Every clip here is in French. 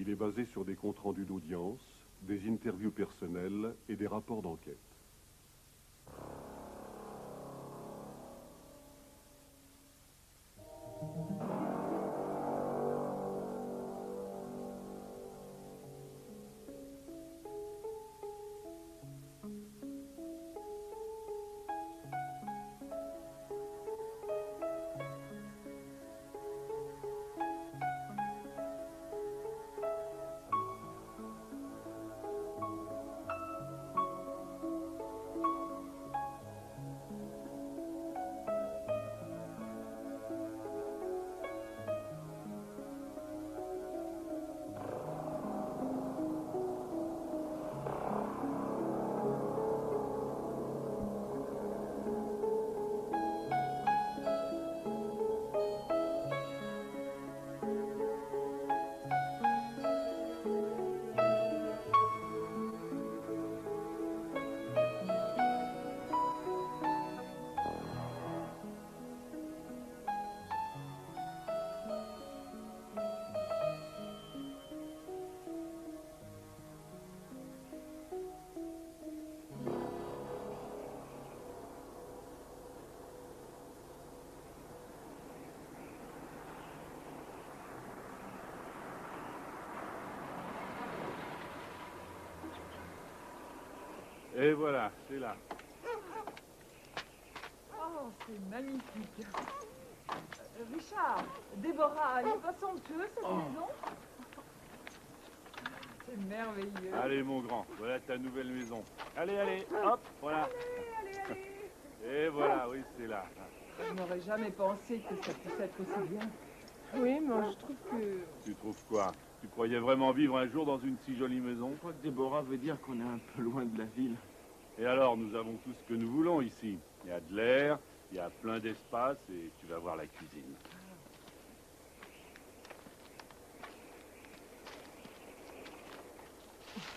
Il est basé sur des comptes rendus d'audience, des interviews personnelles et des rapports d'enquête. Et voilà, c'est là. Oh, c'est magnifique. Richard, Déborah, elle est pas somptueuse cette maison? C'est merveilleux. Allez, mon grand, voilà ta nouvelle maison. Allez, allez, hop, voilà. Allez. Et voilà, oui, c'est là. Je n'aurais jamais pensé que ça puisse être aussi bien. Oui, moi je trouve que... Tu trouves quoi? Tu croyais vraiment vivre un jour dans une si jolie maison? Je crois que Déborah veut dire qu'on est un peu loin de la ville. Et alors, nous avons tout ce que nous voulons ici. Il y a de l'air, il y a plein d'espace et tu vas voir la cuisine.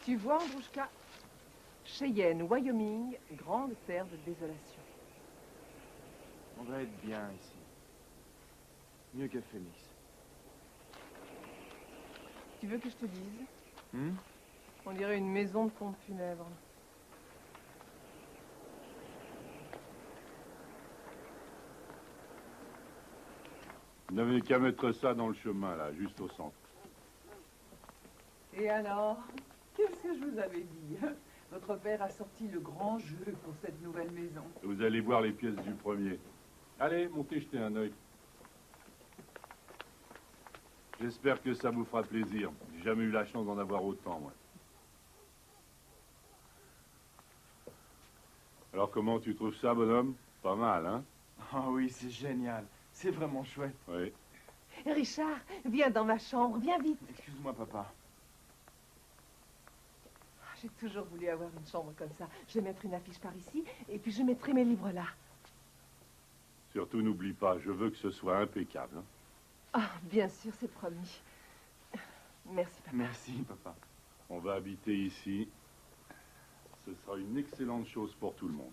Tu vois, Androuchka, Cheyenne, Wyoming, grande terre de désolation. On va être bien ici. Mieux qu'à Phoenix. Tu veux que je te dise? Hmm? On dirait une maison de pompe funèbre. Vous n'avez qu'à mettre ça dans le chemin, là, juste au centre. Et alors, qu'est-ce que je vous avais dit? Votre père a sorti le grand jeu pour cette nouvelle maison. Vous allez voir les pièces du premier. Allez, montez jeter un œil. J'espère que ça vous fera plaisir. J'ai jamais eu la chance d'en avoir autant, moi. Alors, comment tu trouves ça, bonhomme? Pas mal, hein? Ah oui, c'est génial. C'est vraiment chouette. Oui. Richard, viens dans ma chambre, viens vite. Excuse-moi, papa. J'ai toujours voulu avoir une chambre comme ça. Je vais mettre une affiche par ici, et puis je mettrai mes livres là. Surtout, n'oublie pas, je veux que ce soit impeccable. Hein? Ah, bien sûr, c'est promis. Merci, papa. Merci, papa. On va habiter ici. Ce sera une excellente chose pour tout le monde.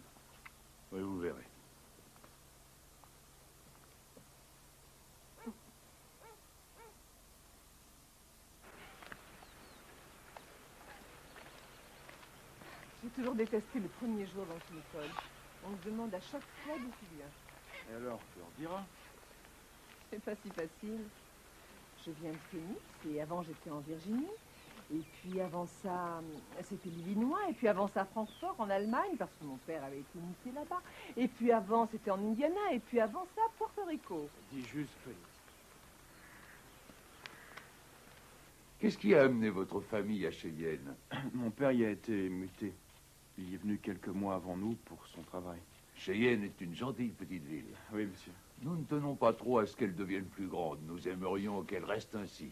Oui, vous verrez. J'ai toujours détesté le premier jour dans une école. On se demande à chaque fois d'où tu viens. Et alors, tu leur diras? C'est pas si facile. Je viens de Phoenix et avant j'étais en Virginie. Et puis avant ça, c'était l'Illinois. Et puis avant ça, Francfort en Allemagne parce que mon père avait été muté là-bas. Et puis avant, c'était en Indiana. Et puis avant ça, Porto Rico. Dis juste Phoenix. Qu'est-ce qui a amené votre famille à Cheyenne? Mon père y a été muté. Il y est venu quelques mois avant nous pour son travail. Cheyenne est une gentille petite ville. Oui, monsieur. Nous ne tenons pas trop à ce qu'elle devienne plus grande. Nous aimerions qu'elle reste ainsi.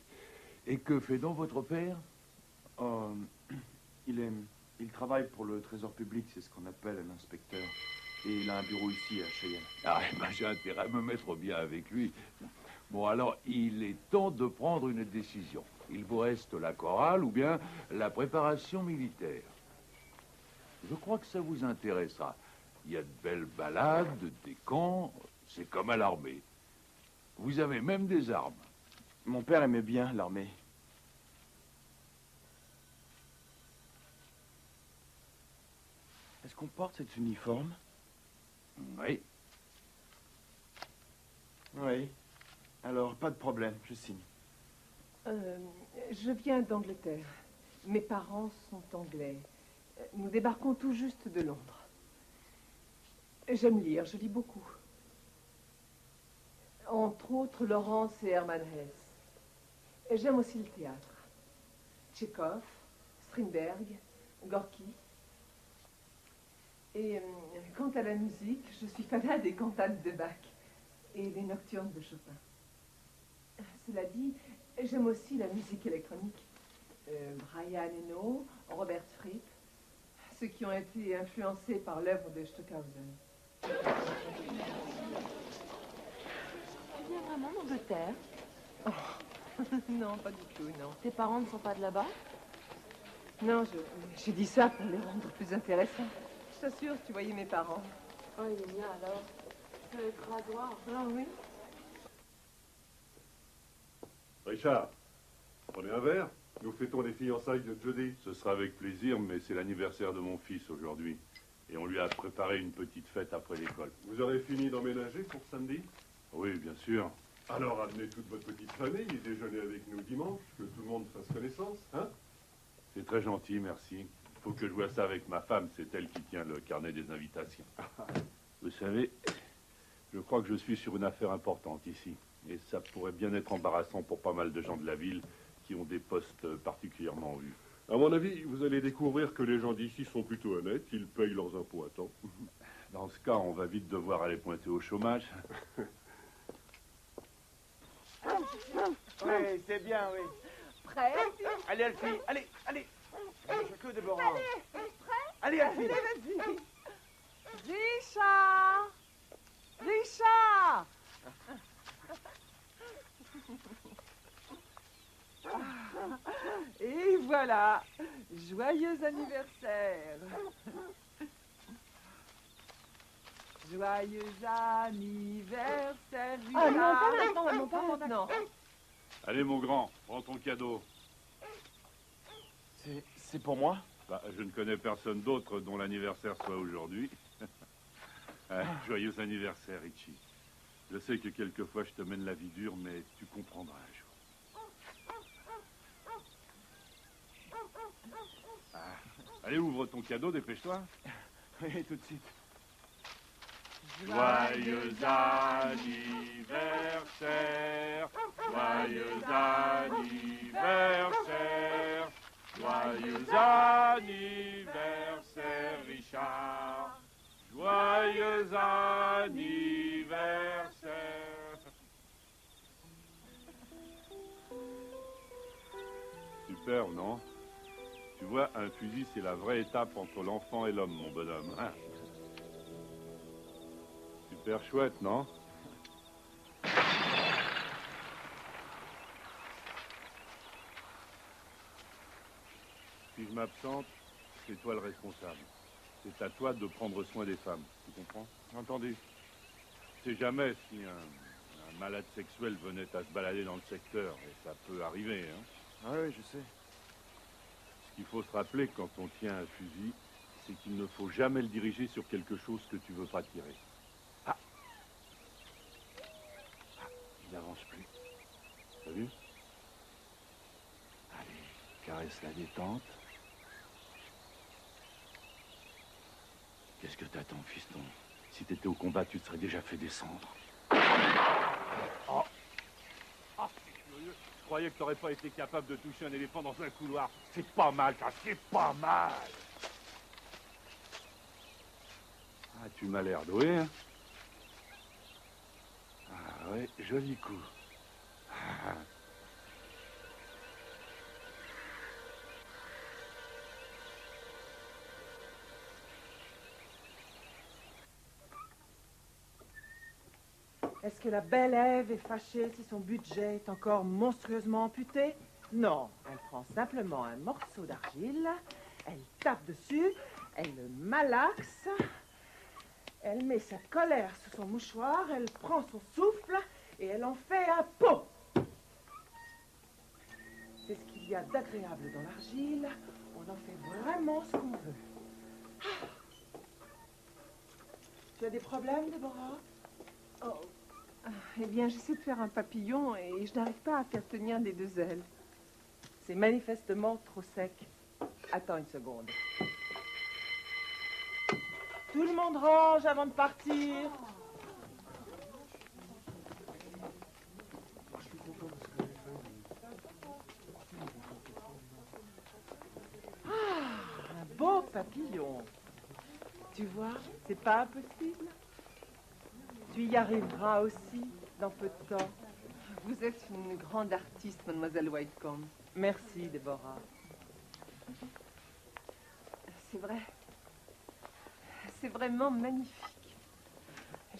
Et que fait donc votre père? Oh, il travaille pour le trésor public, c'est ce qu'on appelle un inspecteur. Et il a un bureau ici, à Cheyenne. Ah, eh ben, j'ai intérêt à me mettre bien avec lui. Bon, alors, il est temps de prendre une décision. Il vous reste la chorale ou bien la préparation militaire. Je crois que ça vous intéressera. Il y a de belles balades, des camps, c'est comme à l'armée. Vous avez même des armes. Mon père aimait bien l'armée. qu'on porte cet uniforme? Oui. Oui. Alors, pas de problème, je signe. Je viens d'Angleterre. Mes parents sont anglais. Nous débarquons tout juste de Londres. J'aime lire, je lis beaucoup. Entre autres, Lawrence et Hermann Hesse. Et j'aime aussi le théâtre. Tchekhov, Strindberg, Gorky. Et quant à la musique, je suis fanade des cantates de Bach et des nocturnes de Chopin. Cela dit, j'aime aussi la musique électronique. Brian Eno, Robert Fripp, ceux qui ont été influencés par l'œuvre de Stockhausen. Tu viens vraiment d'Angleterre? Non, pas du tout, non. Tes parents ne sont pas de là-bas? Non, j'ai dit ça pour les rendre plus intéressants. Je t'assure, tu voyais mes parents. Oh, il est bien alors. Le rasoir. Ah oui. Richard, prenez un verre. Nous fêtons les fiançailles de Jody. Ce sera avec plaisir, mais c'est l'anniversaire de mon fils aujourd'hui. Et on lui a préparé une petite fête après l'école. Vous aurez fini d'emménager pour samedi? Oui, bien sûr. Alors amenez toute votre petite famille et déjeunez avec nous dimanche, que tout le monde fasse connaissance, hein? C'est très gentil, merci. Il faut que je vois ça avec ma femme, c'est elle qui tient le carnet des invitations. Vous savez, je crois que je suis sur une affaire importante ici. Et ça pourrait bien être embarrassant pour pas mal de gens de la ville qui ont des postes particulièrement en vue. À mon avis, vous allez découvrir que les gens d'ici sont plutôt honnêtes, ils payent leurs impôts à temps. Dans ce cas, on va vite devoir aller pointer au chômage. Oui, c'est bien, oui. Prêt? Allez, Alfie, allez, allez. Je que de Laurent. Allez, Alfie. Allez, vas-y. Richard! Richard! Et voilà, joyeux anniversaire. Joyeux anniversaire, Richard. Ah non, pas maintenant, maman, pas maintenant. Allez, mon grand, prends ton cadeau. C'est pour moi? Bah, je ne connais personne d'autre dont l'anniversaire soit aujourd'hui. Joyeux anniversaire, Richie. Je sais que quelquefois je te mène la vie dure, mais tu comprendras un jour. Ah. Allez, ouvre ton cadeau, dépêche-toi. Oui, tout de suite. Joyeux anniversaire, joyeux anniversaire, joyeux anniversaire, Richard, joyeux anniversaire. Super, non? Tu vois, un fusil, c'est la vraie étape entre l'enfant et l'homme, mon bonhomme. Hein? Super chouette, non? Si je m'absente, c'est toi le responsable. C'est à toi de prendre soin des femmes, tu comprends? Entendu. Tu sais jamais si un malade sexuel venait à se balader dans le secteur, et ça peut arriver, hein? Ah oui, je sais. Ce qu'il faut se rappeler quand on tient un fusil, c'est qu'il ne faut jamais le diriger sur quelque chose que tu veux pas tirer. Il n'avance plus. T'as vu? Allez, caresse la détente. Qu'est-ce que t'attends, fiston? Si t'étais au combat, tu te serais déjà fait descendre. Oh. Ah, c'est curieux. Je croyais que t'aurais pas été capable de toucher un éléphant dans un couloir. C'est pas mal, ça, c'est pas mal. Ah, tu m'as l'air doué, hein? Ah ouais, joli coup. Ah. Est-ce que la belle Ève est fâchée si son budget est encore monstrueusement amputé? Non, elle prend simplement un morceau d'argile, elle tape dessus, elle le malaxe, elle met sa colère sous son mouchoir, elle prend son souffle et elle en fait un pot. C'est ce qu'il y a d'agréable dans l'argile, on en fait vraiment ce qu'on veut. des problèmes, Déborah? Oh. Eh bien, j'essaie de faire un papillon et je n'arrive pas à faire tenir les deux ailes. C'est manifestement trop sec. Attends une seconde. Tout le monde range avant de partir. Ah, un beau papillon. Tu vois, c'est pas impossible. Tu y arriveras aussi dans peu de temps. Vous êtes une grande artiste, mademoiselle Whitecomb. Merci, Déborah. C'est vrai. C'est vraiment magnifique.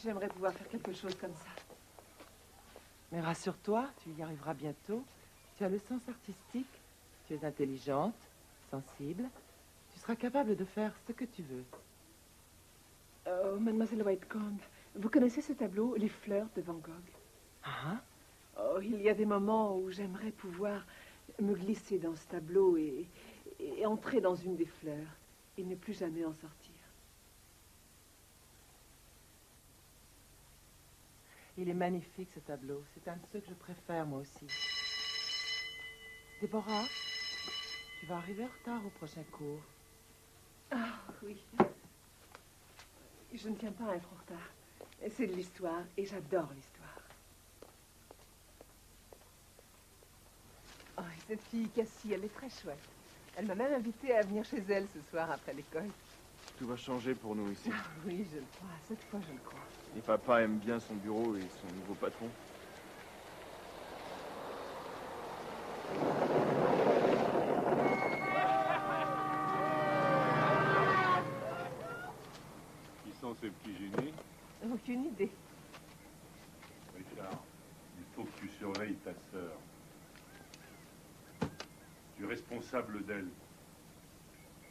J'aimerais pouvoir faire quelque chose comme ça. Mais rassure-toi, tu y arriveras bientôt. Tu as le sens artistique. Tu es intelligente, sensible. Tu seras capable de faire ce que tu veux. Oh, mademoiselle Whitecomb, vous connaissez ce tableau, Les fleurs de Van Gogh? Ah, Oh, il y a des moments où j'aimerais pouvoir me glisser dans ce tableau et entrer dans une des fleurs et ne plus jamais en sortir. il est magnifique ce tableau. C'est un de ceux que je préfère moi aussi. Déborah, tu vas arriver en retard au prochain cours. Ah oui. Je ne tiens pas à être en retard. C'est de l'histoire et j'adore l'histoire. Oh, et cette fille Cassie, elle est très chouette. Elle m'a même invitée à venir chez elle ce soir après l'école. Tout va changer pour nous ici. Ah oui, je le crois. Cette fois, je le crois. Et papa aime bien son bureau et son nouveau patron. Qui sont ces petits génies? Aucune idée. Richard, il faut que tu surveilles ta sœur. Tu es responsable d'elle.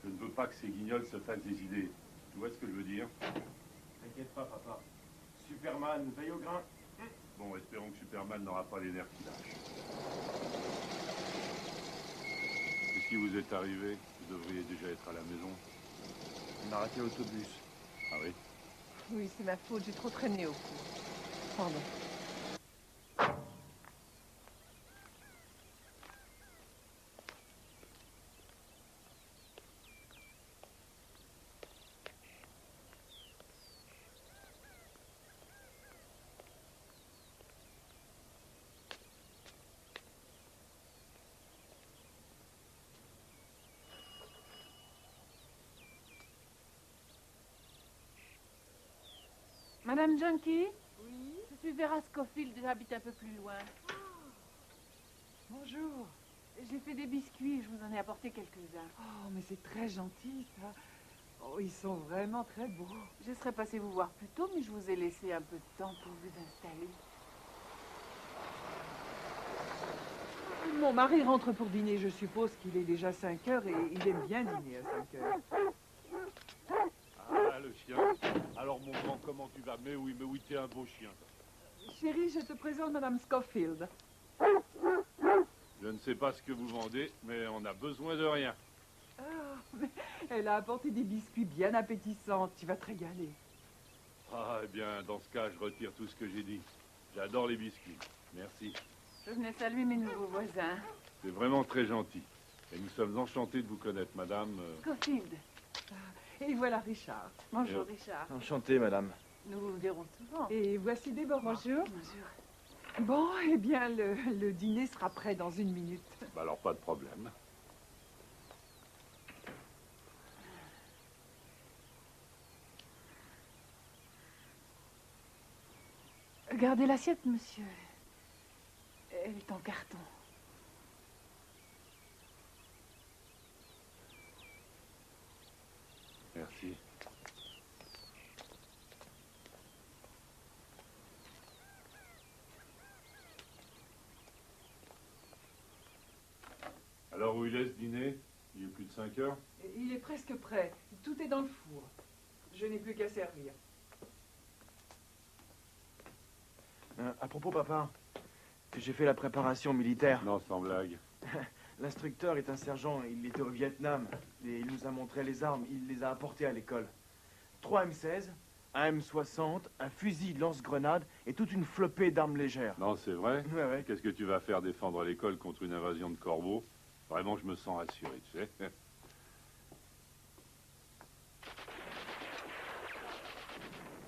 Je ne veux pas que ces guignols se fassent des idées. Tu vois ce que je veux dire? T'inquiète pas, papa. Superman, veille au grain. Bon, espérons que Superman n'aura pas les nerfs qui lâchent. Et si vous êtes arrivé, vous devriez déjà être à la maison. On a raté l'autobus. Ah oui? Oui, c'est ma faute. J'ai trop traîné au cours. Pardon. Madame Junkie? Oui? Je suis Vera Scofield, j'habite un peu plus loin. Bonjour. J'ai fait des biscuits, je vous en ai apporté quelques-uns. Oh, mais c'est très gentil, ça. Oh, ils sont vraiment très beaux. Je serais passée vous voir plus tôt, mais je vous ai laissé un peu de temps pour vous installer. Mon mari rentre pour dîner, je suppose qu'il est déjà 5 heures et il aime bien dîner à 5 heures. Ah, le chien. Alors, mon grand, comment tu vas? Mais oui, t'es un beau chien. Chérie, je te présente Madame Scofield. Je ne sais pas ce que vous vendez, mais on n'a besoin de rien. Ah, mais elle a apporté des biscuits bien appétissants. Tu vas te régaler. Ah, eh bien, dans ce cas, je retire tout ce que j'ai dit. J'adore les biscuits. Merci. Je venais saluer mes nouveaux voisins. C'est vraiment très gentil. Et nous sommes enchantés de vous connaître, madame. Scofield. Et voilà Richard. Bonjour, Richard. Enchanté, madame. Nous vous verrons souvent. Et voici Déborah. Bonjour. Bonjour. Bon, eh bien, le dîner sera prêt dans 1 minute. Bah alors, pas de problème. Gardez l'assiette, monsieur. Elle est en carton. Merci. Alors, où il est ce dîner? Il est plus de 5 heures? Il est presque prêt. Tout est dans le four. Je n'ai plus qu'à servir. À propos, papa, j'ai fait la préparation militaire. Non, sans blague. L'instructeur est un sergent, il était au Vietnam. Et il nous a montré les armes, il les a apportées à l'école. 3 M16, un M60, un fusil de lance-grenade et toute une flopée d'armes légères. Non, c'est vrai. Ouais, ouais. Qu'est-ce que tu vas faire défendre l'école contre une invasion de corbeaux? Vraiment, je me sens rassuré, tu sais.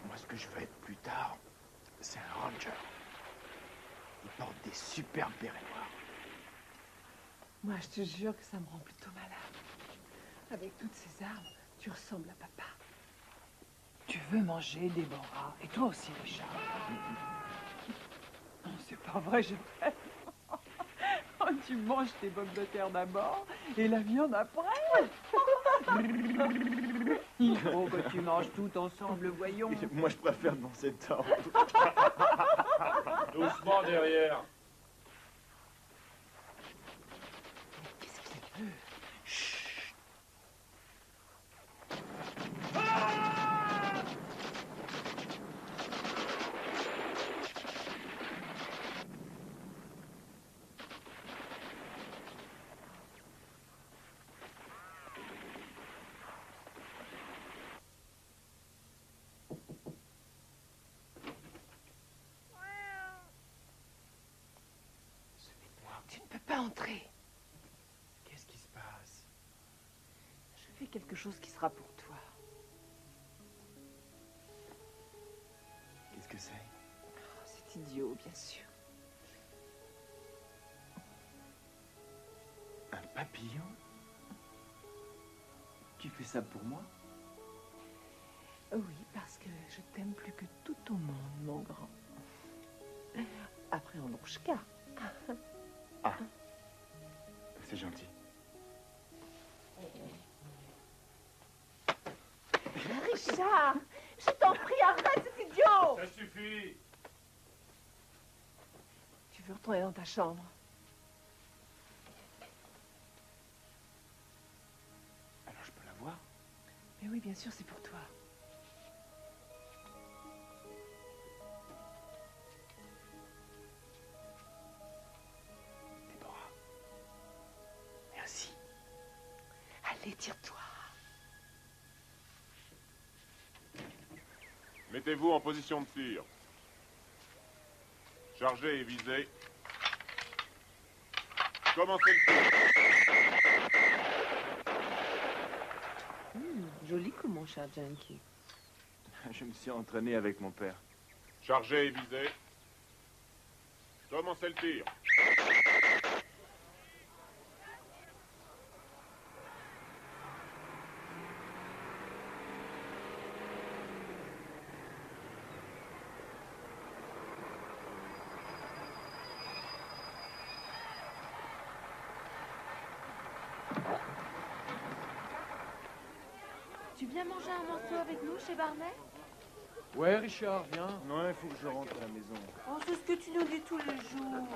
Moi, ce que je veux être plus tard, c'est un ranger. Il porte des superbes bérets noirs. Moi, je te jure que ça me rend plutôt malade. Avec toutes ces armes, tu ressembles à papa. Tu veux manger, Déborah? Et toi aussi, Richard? Non, c'est pas vrai, je rêve. Oh, tu manges tes pommes de terre d'abord et la viande après. Il faut que tu manges tout ensemble, voyons. Moi, je préfère dans cette ordre. Doucement derrière. Qu'est-ce qu'il veut? Tu ne peux pas entrer. Qu'est-ce qui se passe? Je fais quelque chose qui sera pour toi. Qu'est-ce que c'est? Oh, c'est idiot, bien sûr. Un papillon? Tu fais ça pour moi? Oui, parce que je t'aime plus que tout au monde, mon grand. Après Androuchka. Ah, c'est gentil. Richard, je t'en prie, arrête, c'est idiot! Ça suffit. Tu veux retourner dans ta chambre? Alors, je peux la voir? Mais oui, bien sûr, c'est pour toi. Déborah. Merci. Allez, tire-toi. Mettez-vous en position de tir. Chargez et visez. Commencez le tir. Joli coup, mon cher Junkie. Je me suis entraîné avec mon père. Chargez et visez. Commencez le tir. Tu viens manger un morceau avec nous chez Barnet? Ouais, Richard, viens. Non, il faut que je rentre à la maison. Oh, c'est ce que tu nous dis tous les jours.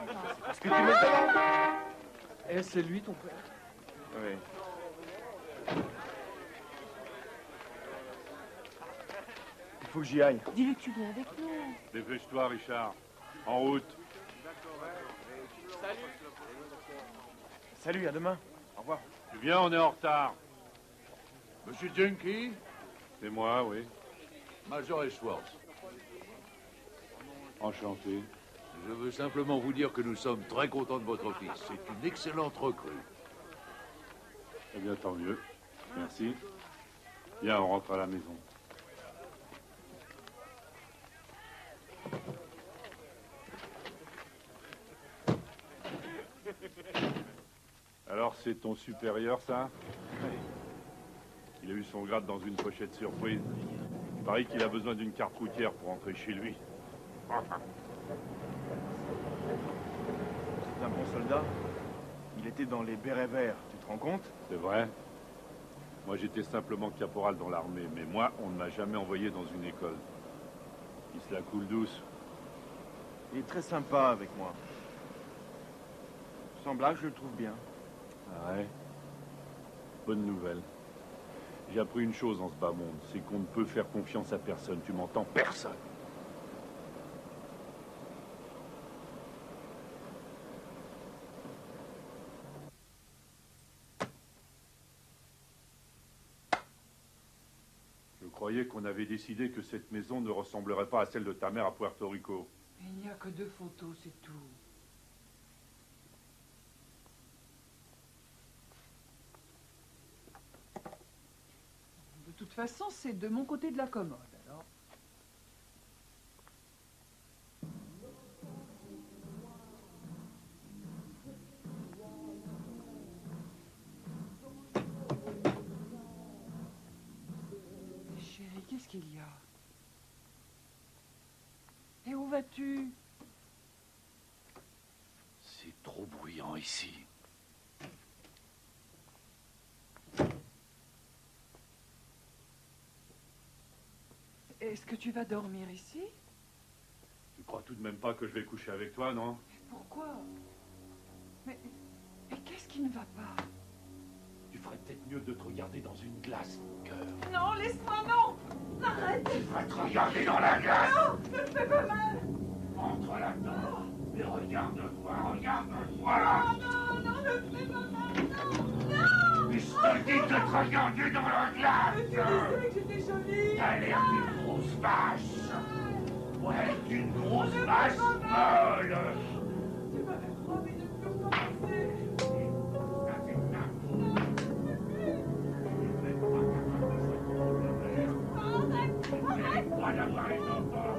Parce que tu me demandes. Eh, c'est lui, ton père? Oui. Il faut que j'y aille. Dis-lui que tu viens avec nous. Dépêche-toi, Richard. En route. Salut, à demain. Au revoir. Tu viens, on est en retard. Monsieur Junkie, C'est moi, oui. Major Edgeworth. Enchanté. Je veux simplement vous dire que nous sommes très contents de votre fils. C'est une excellente recrue. Eh bien, tant mieux. Merci. Viens, on rentre à la maison. Alors, c'est ton supérieur, ça? Il a eu son grade dans une pochette surprise. Il paraît qu'il a besoin d'une carte routière pour entrer chez lui. C'est un bon soldat. Il était dans les bérets verts, tu te rends compte? C'est vrai. Moi, j'étais simplement caporal dans l'armée, mais moi, on ne m'a jamais envoyé dans une école. Il se la coule douce. Il est très sympa avec moi. Sans blague, je le trouve bien. Ah ouais. Bonne nouvelle. J'ai appris une chose dans ce bas monde, c'est qu'on ne peut faire confiance à personne. Tu m'entends? Personne. Je croyais qu'on avait décidé que cette maison ne ressemblerait pas à celle de ta mère à Puerto Rico. Il n'y a que 2 photos, c'est tout. De toute façon, c'est de mon côté de la commode, alors. Chérie, qu'est-ce qu'il y a? Et où vas-tu? C'est trop bruyant ici. Est-ce que tu vas dormir ici? Tu crois tout de même pas que je vais coucher avec toi, non? Pourquoi? Mais qu'est-ce qui ne va pas? Tu ferais peut-être mieux de te regarder dans une glace, mon cœur. Non, laisse-moi, non! Arrête! Tu vas te regarder dans la glace. Non, ne me fais pas mal! Entre là-dedans et regarde-toi, regarde-toi. Non, ne me fais pas mal, non! Mais je te dis de te regarder dans la glace. Tu disais que j'étais jolie! T'as l'air d'une grosse vache. Ouais, d'une grosse vache molle. Tu m'avais promis de ne plus recommencer! Pas d'avoir les enfants.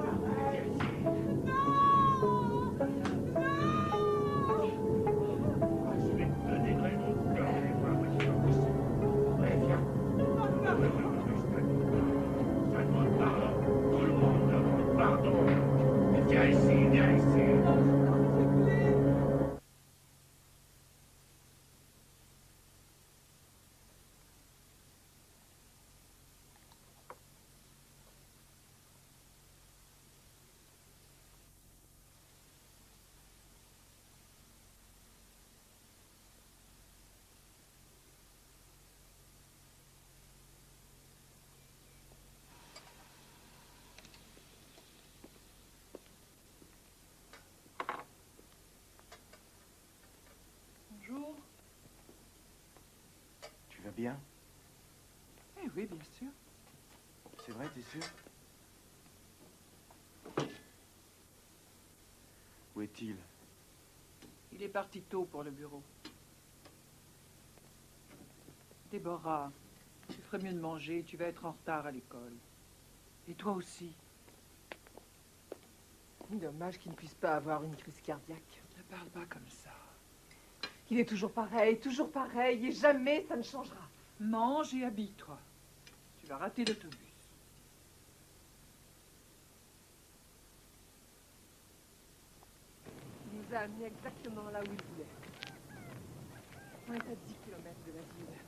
Je vais te donner mon cœur. Ouais, viens. Je demande pardon. Tout le monde demande pardon. Viens ici, viens ici. Bonjour. Tu vas bien? Eh oui, bien sûr. C'est vrai, t'es sûr? Où est-il? Il est parti tôt pour le bureau. Déborah, tu ferais mieux de manger, tu vas être en retard à l'école. Et toi aussi. Dommage qu'il ne puisse pas avoir une crise cardiaque. Ne parle pas comme ça. Il est toujours pareil, et jamais ça ne changera. Mange et habille-toi. Tu vas rater l'autobus. Il nous a amenés exactement là où il voulait. On est à 10 kilomètres de la ville.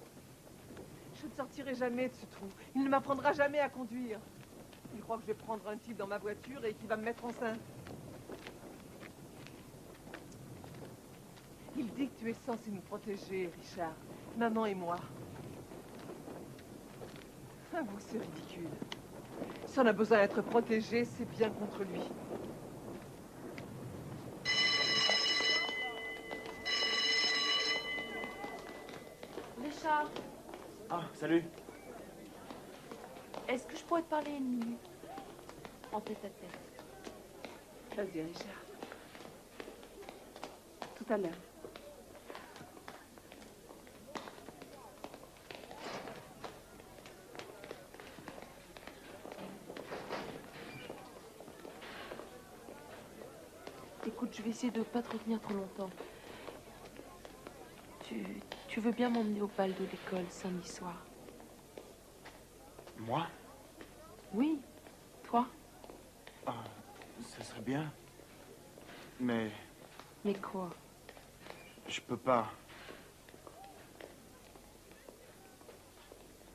Je ne sortirai jamais de ce trou. Il ne m'apprendra jamais à conduire. Il croit que je vais prendre un type dans ma voiture et qu'il va me mettre enceinte. Il dit que tu es censé nous protéger, Richard. Maman et moi. Ah, vous, c'est ridicule. Si on a besoin d'être protégé, c'est bien contre lui. Richard, Ah, salut. est-ce que je pourrais te parler une minute? En tête à tête. Vas-y, Richard. Tout à l'heure. Écoute, je vais essayer de pas te retenir trop longtemps. Tu veux bien m'emmener au bal de l'école samedi soir? Moi? Oui, toi. Ah, ça serait bien. Mais Mais quoi? je peux pas.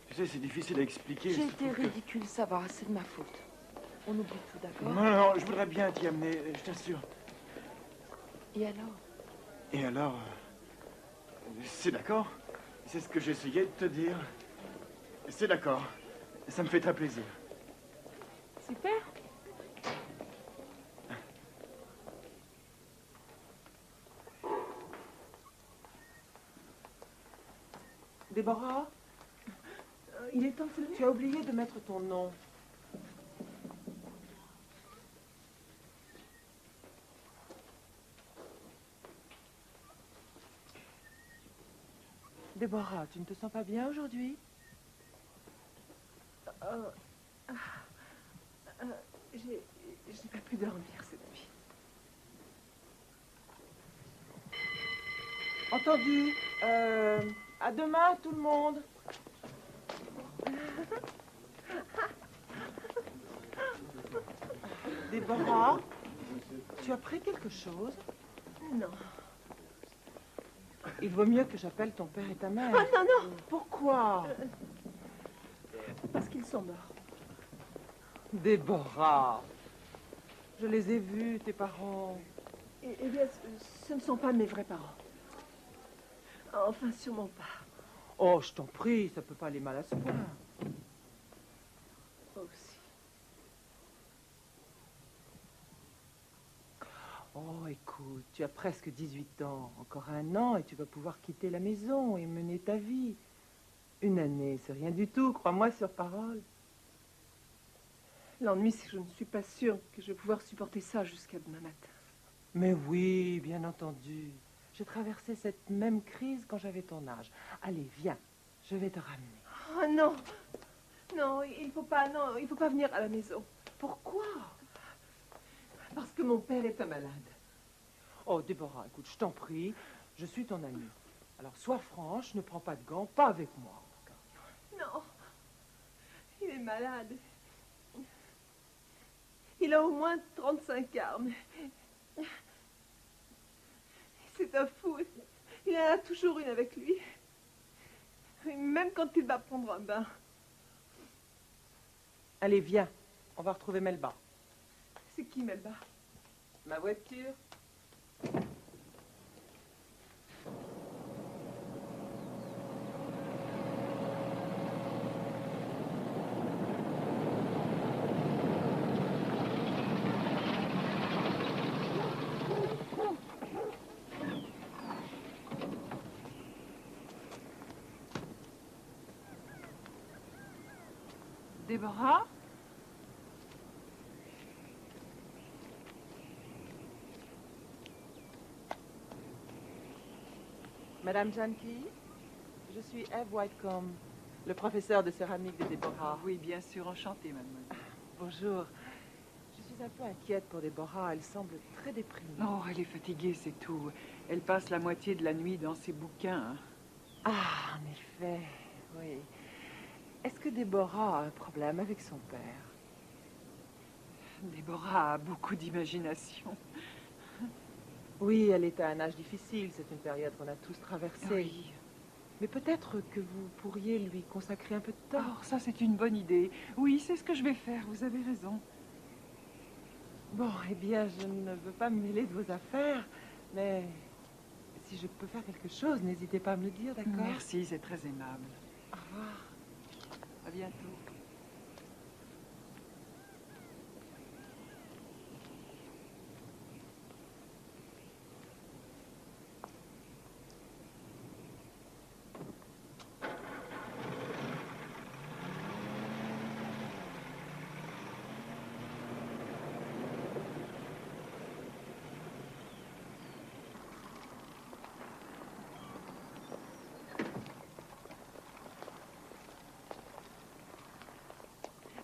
Tu sais, c'est difficile à expliquer. J'ai surtout été que- ridicule, ça va, c'est de ma faute. On oublie tout, d'accord? Non, non, je voudrais bien t'y amener, je t'assure. Et alors? Et alors, c'est d'accord. C'est ce que j'essayais de te dire. C'est d'accord. Ça me fait très plaisir. Super. Déborah, il est temps de se lever. Tu as oublié de mettre ton nom. Déborah, tu ne te sens pas bien aujourd'hui? J'ai pas pu dormir cette nuit. Entendu. À demain, tout le monde. Déborah, tu as pris quelque chose? Non. Il vaut mieux que j'appelle ton père et ta mère. Ah non, non. Pourquoi? Parce qu'ils sont morts. Déborah, je les ai vus, tes parents. Eh bien, ce ne sont pas mes vrais parents. Enfin, sûrement pas. Oh, je t'en prie, ça peut pas aller mal à ce point. Aussi. Oh, écoute, tu as presque 18 ans. Encore un an et tu vas pouvoir quitter la maison et mener ta vie. Une année, c'est rien du tout, crois-moi sur parole. L'ennui, c'est que je ne suis pas sûre que je vais pouvoir supporter ça jusqu'à demain matin. Mais oui, bien entendu. J'ai traversé cette même crise quand j'avais ton âge. Allez, viens, je vais te ramener. Oh non. Non, il faut pas venir à la maison. Pourquoi? Parce que mon père est un malade. Oh, Déborah, écoute, je t'en prie, je suis ton amie. Alors, sois franche, ne prends pas de gants, pas avec moi. Non, il est malade. Il a au moins 35 armes. C'est un fou. Il en a toujours une avec lui. Même quand il va prendre un bain. Allez, viens, on va retrouver Melba. C'est qui, Melba? Ma voiture. Déborah? Madame Janky, je suis Eve Whitecomb, le professeur de céramique de Déborah. Oui, bien sûr, enchantée, mademoiselle. Bonjour. Je suis un peu inquiète pour Déborah. Elle semble très déprimée. Oh, elle est fatiguée, c'est tout. Elle passe la moitié de la nuit dans ses bouquins. Hein. Ah, en effet, oui. Est-ce que Déborah a un problème avec son père? Déborah a beaucoup d'imagination. Oui, elle est à un âge difficile. C'est une période qu'on a tous traversée. Oui. Mais peut-être que vous pourriez lui consacrer un peu de temps. Oh, ça, c'est une bonne idée. Oui, c'est ce que je vais faire. Vous avez raison. Bon, eh bien, je ne veux pas me mêler de vos affaires, mais si je peux faire quelque chose, n'hésitez pas à me le dire, d'accord? Merci, c'est très aimable. Au revoir. À bientôt.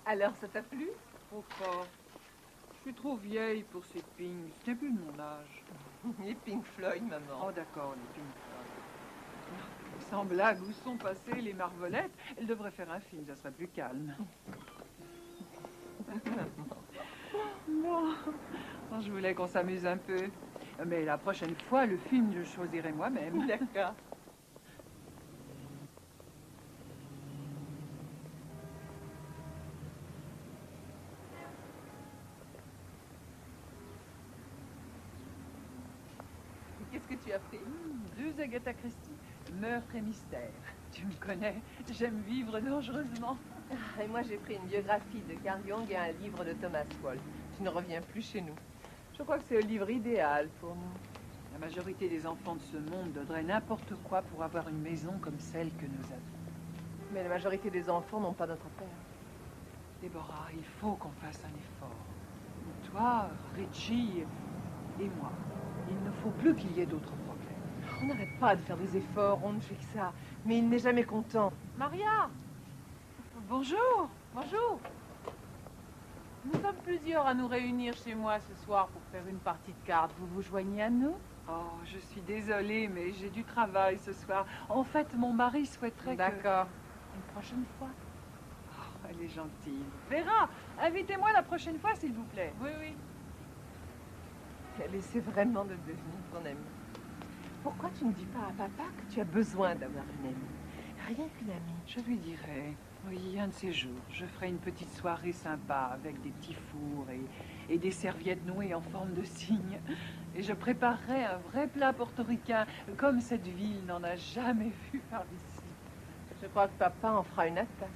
Alors, ça t'a plu? Trop fort. Je suis trop vieille pour ces pings. Ce n'est plus de mon âge. Les Pink Floyd, maman. Oh, d'accord, les Pink Floyd. Sans blague, où sont passées les marvelettes? Elle devrait faire un film, ça serait plus calme. Bon, je voulais qu'on s'amuse un peu. Mais la prochaine fois, le film, je choisirai moi-même. D'accord. Qu'est-ce que tu as pris? Deux Agatha Christie, meurtre et mystère. Tu me connais, j'aime vivre dangereusement. Et moi, j'ai pris une biographie de Carl Jung et un livre de Thomas Wolfe. Tu ne reviens plus chez nous. Je crois que c'est le livre idéal pour nous. La majorité des enfants de ce monde donneraient n'importe quoi pour avoir une maison comme celle que nous avons. Mais la majorité des enfants n'ont pas notre père. Déborah, il faut qu'on fasse un effort. Toi, Richie et moi. Il ne faut plus qu'il y ait d'autres problèmes. On n'arrête pas de faire des efforts, on ne fait que ça. Mais il n'est jamais content. Maria! Bonjour, bonjour. Nous sommes plusieurs à nous réunir chez moi ce soir pour faire une partie de cartes. Vous vous joignez à nous? Oh, je suis désolée, mais j'ai du travail ce soir. En fait, mon mari souhaiterait que... D'accord. Une prochaine fois? Oh, elle est gentille. Vera, invitez-moi la prochaine fois, s'il vous plaît. Oui, oui. Elle essaie vraiment de devenir ton amie. Pourquoi tu ne dis pas à papa que tu as besoin d'avoir une amie? Rien qu'une amie. Je lui dirai. Oui, un de ces jours, je ferai une petite soirée sympa avec des petits fours et des serviettes nouées en forme de cygne. Et je préparerai un vrai plat portoricain, comme cette ville n'en a jamais vu par ici. Je crois que papa en fera une attaque.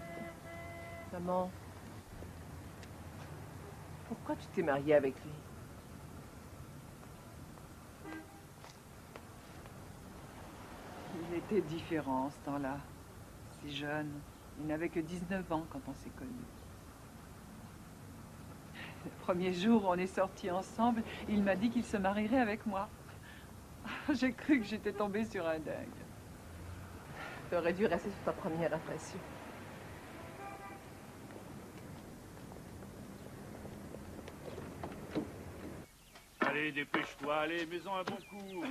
Maman, pourquoi tu t'es mariée avec lui? Il était différent ce temps-là, si jeune. Il n'avait que 19 ans quand on s'est connus. Le premier jour où on est sortis ensemble, il m'a dit qu'il se marierait avec moi. J'ai cru que j'étais tombée sur un dingue. Tu aurais dû rester sur ta première impression. Allez, dépêche-toi, allez, mets-en un bon coup.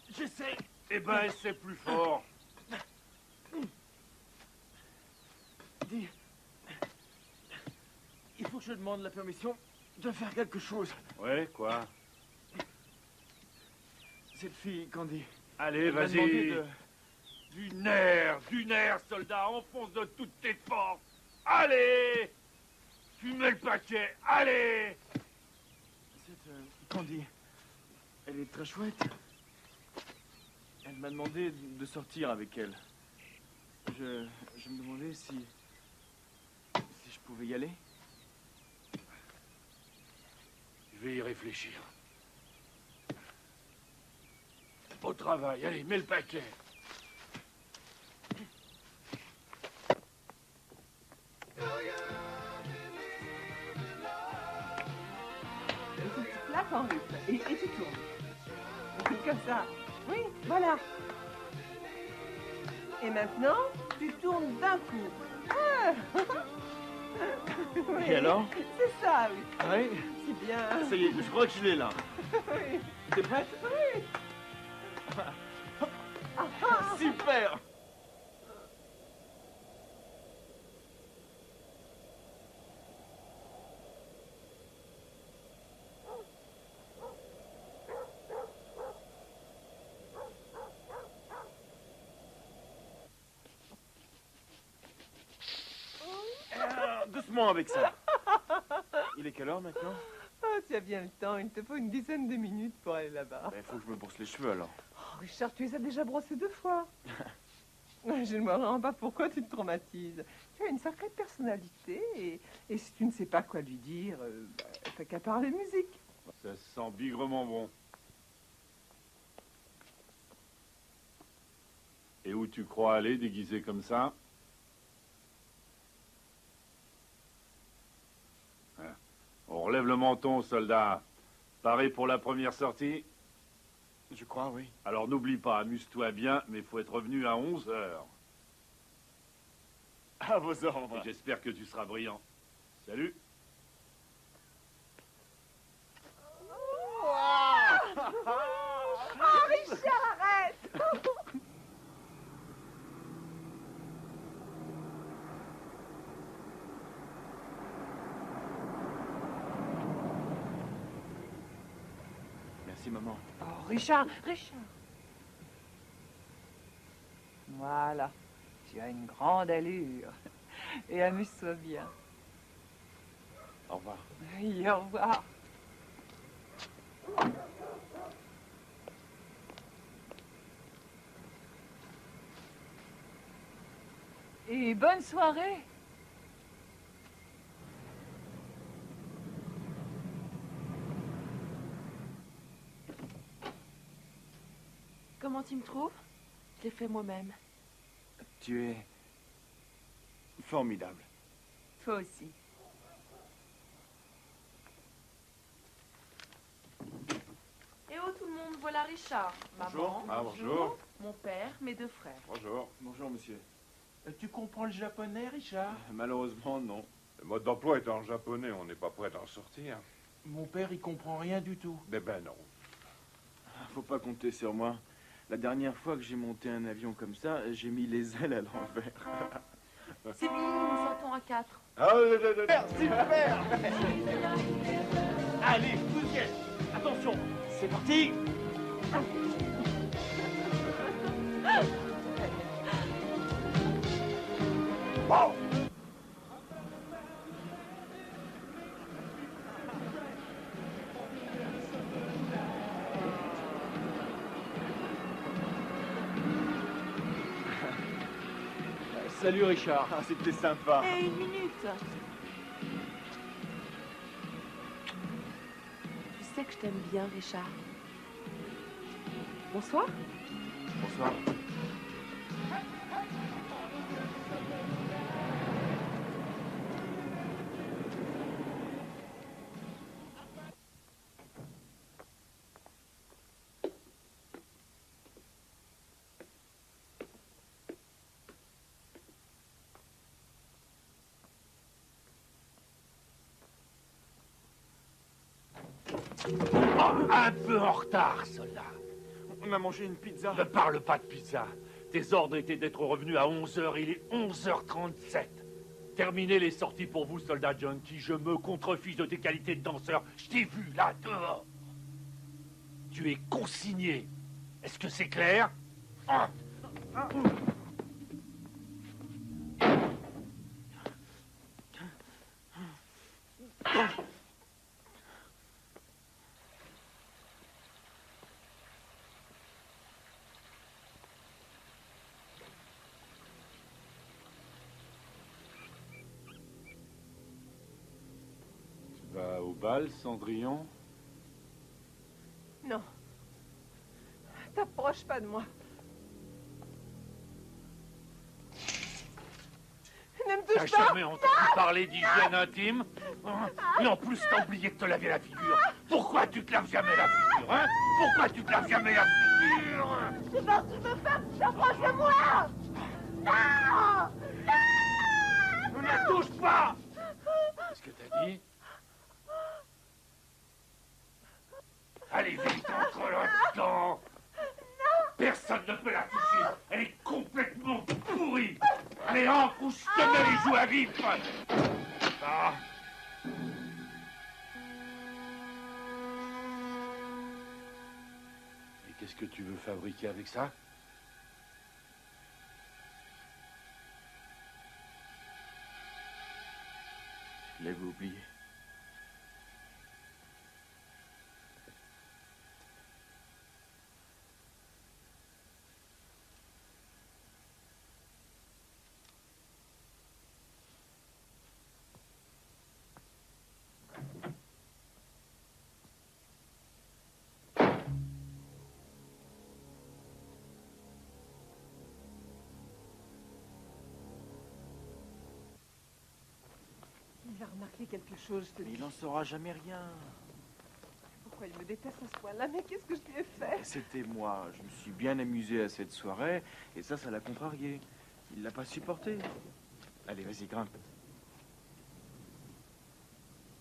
J'essaie. Eh ben, c'est plus fort. Dis, il faut que je demande la permission de faire quelque chose. Ouais, quoi? Cette fille, Candy. Allez, elle m'a demandé vas-y. de... Du nerf, soldat, enfonce de toutes tes forces. Allez! Fumez le paquet, allez! Cette Candy, elle est très chouette. Elle m'a demandé de sortir avec elle. Je me demandais si je pouvais y aller. Je vais y réfléchir. Au travail, allez, mets le paquet. Tu plaques en rythme et tu tournes. Comme ça. Oui, voilà. Et maintenant, tu tournes d'un coup. Ah. Oui, Et alors? C'est ça, oui. Oui. C'est bien. Ça y est, je crois que je l'ai là. Oui. T'es prête? Oui. Super! Doucement avec ça. Il est quelle heure maintenant? Oh, tu as bien le temps. Il te faut une dizaine de minutes pour aller là-bas. Il faut que je me brosse les cheveux alors. Oh, Richard, tu les as déjà brossés 2 fois. Je ne vois vraiment pas pourquoi tu te traumatises. Tu as une sacrée personnalité et si tu ne sais pas quoi lui dire, t'as qu'à parler musique. Ça sent bigrement bon. Et où tu crois aller déguisé comme ça? Hein? On relève le menton, soldat. Paré pour la première sortie? Je crois, oui. Alors n'oublie pas, amuse-toi bien, mais il faut être revenu à 11 heures. À vos ordres. Et j'espère que tu seras brillant. Salut. Oh, Richard, arrête! Merci, maman. Oh, Richard, Richard. Voilà. Tu as une grande allure. Et amuse-toi bien. Au revoir. Oui, au revoir. Et bonne soirée. Comment tu me trouves? Je l'ai fait moi-même. Tu es Formidable. Toi aussi. Et oh tout le monde, voilà Richard. Bonjour. Maman, Ah, bonjour. mon père, mes deux frères. Bonjour. Bonjour, monsieur. Tu comprends le japonais, Richard? Malheureusement, non. Le mode d'emploi est en japonais, on n'est pas prêt d'en sortir. Mon père, il comprend rien du tout. Eh ben non. Faut pas compter sur moi. La dernière fois que j'ai monté un avion comme ça, j'ai mis les ailes à l'envers. C'est fini, nous sortons à 4. Super! Allez, poussière! Attention, c'est parti! Bon. Salut Richard. Ah, c'était sympa. Et une minute. Tu sais que je t'aime bien, Richard. Bonsoir. Bonsoir. Oh, un peu en retard, soldat. On a mangé une pizza. Ne parle pas de pizza. Tes ordres étaient d'être revenu à 11h, il est 11h37. Terminez les sorties pour vous, soldat Junkie. Je me contrefiche de tes qualités de danseur. Je t'ai vu là, dehors. Tu es consigné. Est-ce que c'est clair? Ah. Tu vas au bal, Cendrillon? Non. T'approches pas de moi. Ne me touche T'as pas. jamais entendu parler d'hygiène intime? Hein? Et en plus, t'as oublié de te laver la figure. Pourquoi tu te laves jamais la figure, hein? Pourquoi tu te laves jamais la figure? C'est parce que je me fais t'approches de moi. Non. Non. Ne la touche pas! Qu'est-ce que t'as dit? Allez vite, entre là-dedans! Personne ne peut la toucher! Elle est complètement pourrie! Allez, entre ou je te mets les joues à vif! Ah. Et qu'est-ce que tu veux fabriquer avec ça? Je l'avais oublié. Il va remarquer quelque chose, je te Mais dis. il n'en saura jamais rien. Pourquoi il me déteste à ce point-là? Mais qu'est-ce que je lui ai fait? C'était moi. Je me suis bien amusé à cette soirée, et ça l'a contrarié. Il l'a pas supporté. Allez, vas-y, grimpe.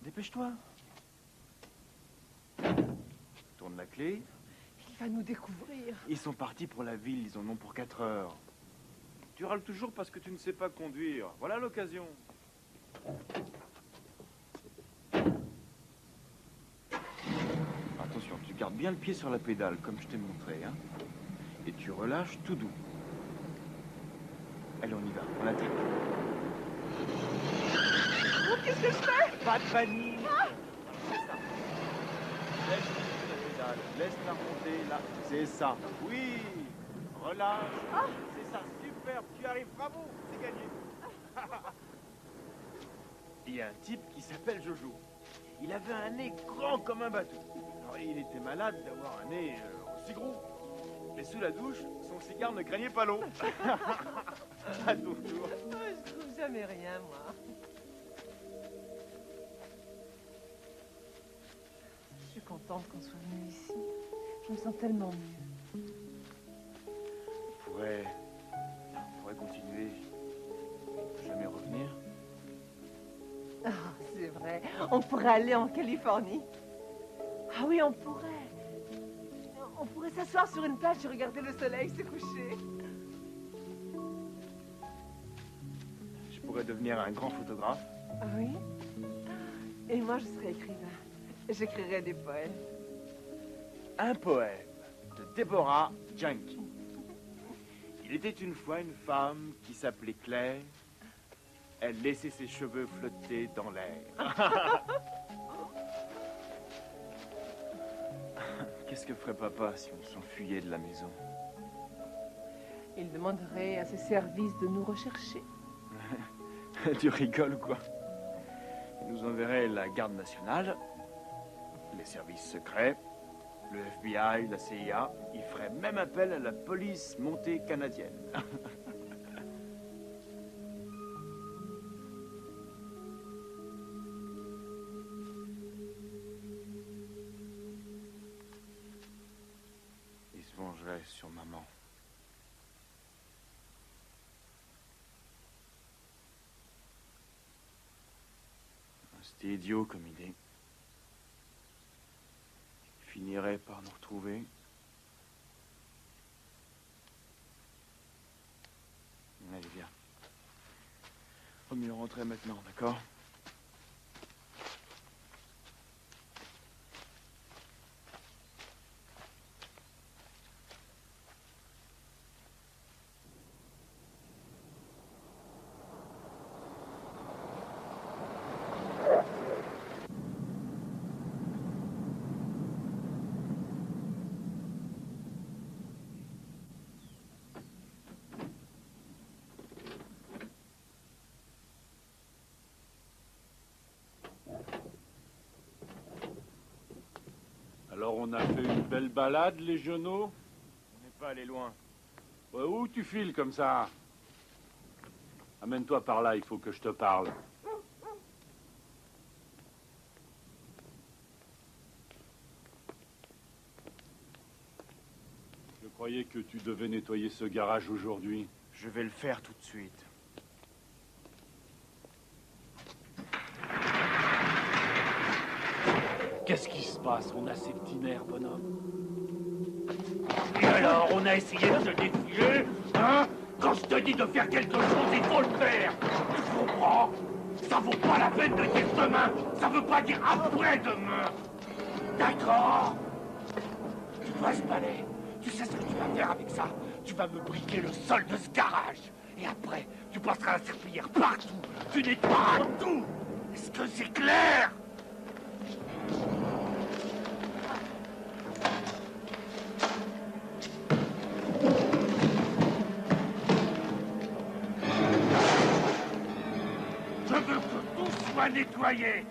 Dépêche-toi. Tourne la clé. Il va nous découvrir. Ils sont partis pour la ville, ils en ont pour 4 heures. Tu râles toujours parce que tu ne sais pas conduire. Voilà l'occasion. Attention, tu gardes bien le pied sur la pédale, comme je t'ai montré, hein. Et tu relâches tout doux. Allez, on y va, on attaque. Oh, qu'est-ce que je fais? Pas de panique. C'est ça. Laisse la pédale, laisse-la remonter, là. C'est ça. Oui. Relâche. C'est ça, superbe. Tu arrives, bravo. C'est gagné. Il y a un type qui s'appelle Jojo. Il avait un nez grand comme un bateau. Alors, il était malade d'avoir un nez aussi gros. Et sous la douche, son cigare ne craignait pas l'eau. À ton tour. Je trouve ça jamais rien, moi. Je suis contente qu'on soit venu ici. Je me sens tellement mieux. On pourrait continuer. Jamais revenir. Ah, c'est vrai. On pourrait aller en Californie. Ah oui, on pourrait. On pourrait s'asseoir sur une plage et regarder le soleil se coucher. Je pourrais devenir un grand photographe. Ah oui? Et moi, je serais écrivain. J'écrirais des poèmes. Un poème de Deborah Jenkins. Il était une fois une femme qui s'appelait Claire. Elle laissait ses cheveux flotter dans l'air. Qu'est-ce que ferait papa si on s'enfuyait de la maison? Il demanderait à ses services de nous rechercher. Tu rigoles ou quoi? Il nous enverrait la garde nationale, les services secrets, le FBI, la CIA. Il ferait même appel à la police montée canadienne. Il se vengerait sur maman. C'était idiot comme idée. Il finirait par nous retrouver. Allez, viens. Faut mieux rentrer maintenant, d'accord? Alors on a fait une belle balade, les genoux? On n'est pas allé loin. Ouais, où tu files comme ça? Amène-toi par là, il faut que je te parle. Je croyais que tu devais nettoyer ce garage aujourd'hui. Je vais le faire tout de suite. Qu'est-ce qui se passe? On a ces petits nerfs, bonhomme. Et alors, on a essayé de se défiler, hein? Quand je te dis de faire quelque chose, il faut le faire. Tu comprends? Ça vaut pas la peine de dire demain. Ça veut pas dire après-demain. D'accord? Tu vois ce balai? Tu sais ce que tu vas faire avec ça? Tu vas me briquer le sol de ce garage. Et après, tu passeras la serpillière partout. Tu nettoieras tout. Est-ce que c'est clair? Je veux que tout soit nettoyé.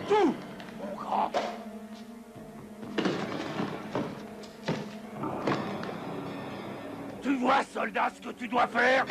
Tout, mon grand. Tu vois, soldat, ce que tu dois faire?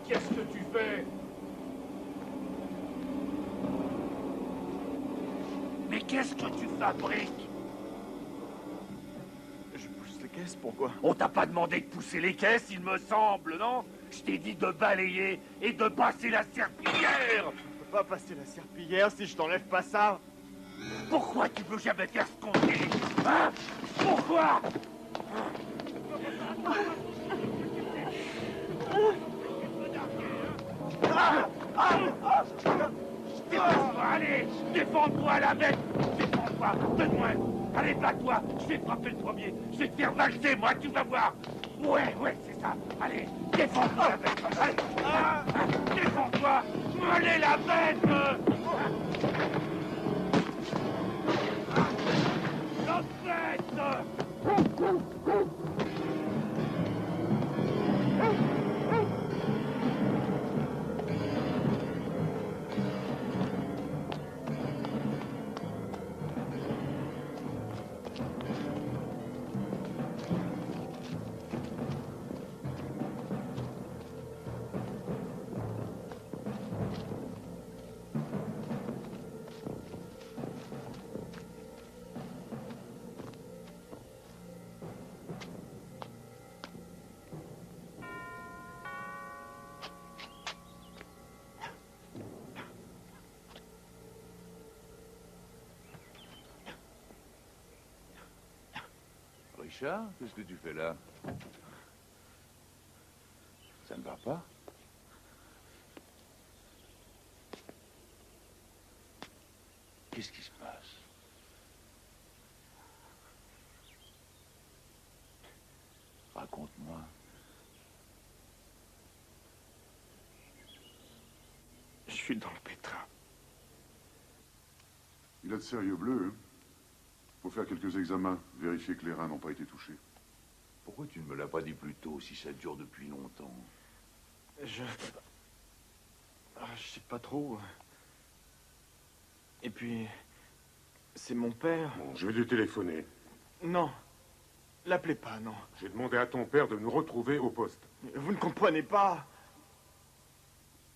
Qu'est-ce que tu fais? Mais qu'est-ce que tu fabriques? Je pousse les caisses, pourquoi? On t'a pas demandé de pousser les caisses, il me semble, non? Je t'ai dit de balayer et de passer la serpillière! Je peux pas passer la serpillière si je t'enlève pas ça. Pourquoi tu veux jamais faire ce qu'on dit? Hein? Pourquoi? Défends-toi, allez! Défends-toi, la bête! Défends-toi! Donne-moi! Allez, bats-toi! Je vais frapper le premier! Je vais te faire valser, moi, tu vas voir! Ouais, c'est ça! Allez! Défends-toi, la bête! Allez! Défends-toi! Allez, la bête! Richard, qu'est-ce que tu fais là? Ça ne va pas? Qu'est-ce qui se passe? Raconte-moi. Je suis dans le pétrin. Il a de sérieux bleus, hein? Faut faire quelques examens, vérifier que les reins n'ont pas été touchés. Pourquoi tu ne me l'as pas dit plus tôt si ça dure depuis longtemps? Je sais pas trop. Et puis, c'est mon père. Bon, je vais lui téléphoner. Non, l'appelez pas, non. J'ai demandé à ton père de nous retrouver au poste. Vous ne comprenez pas.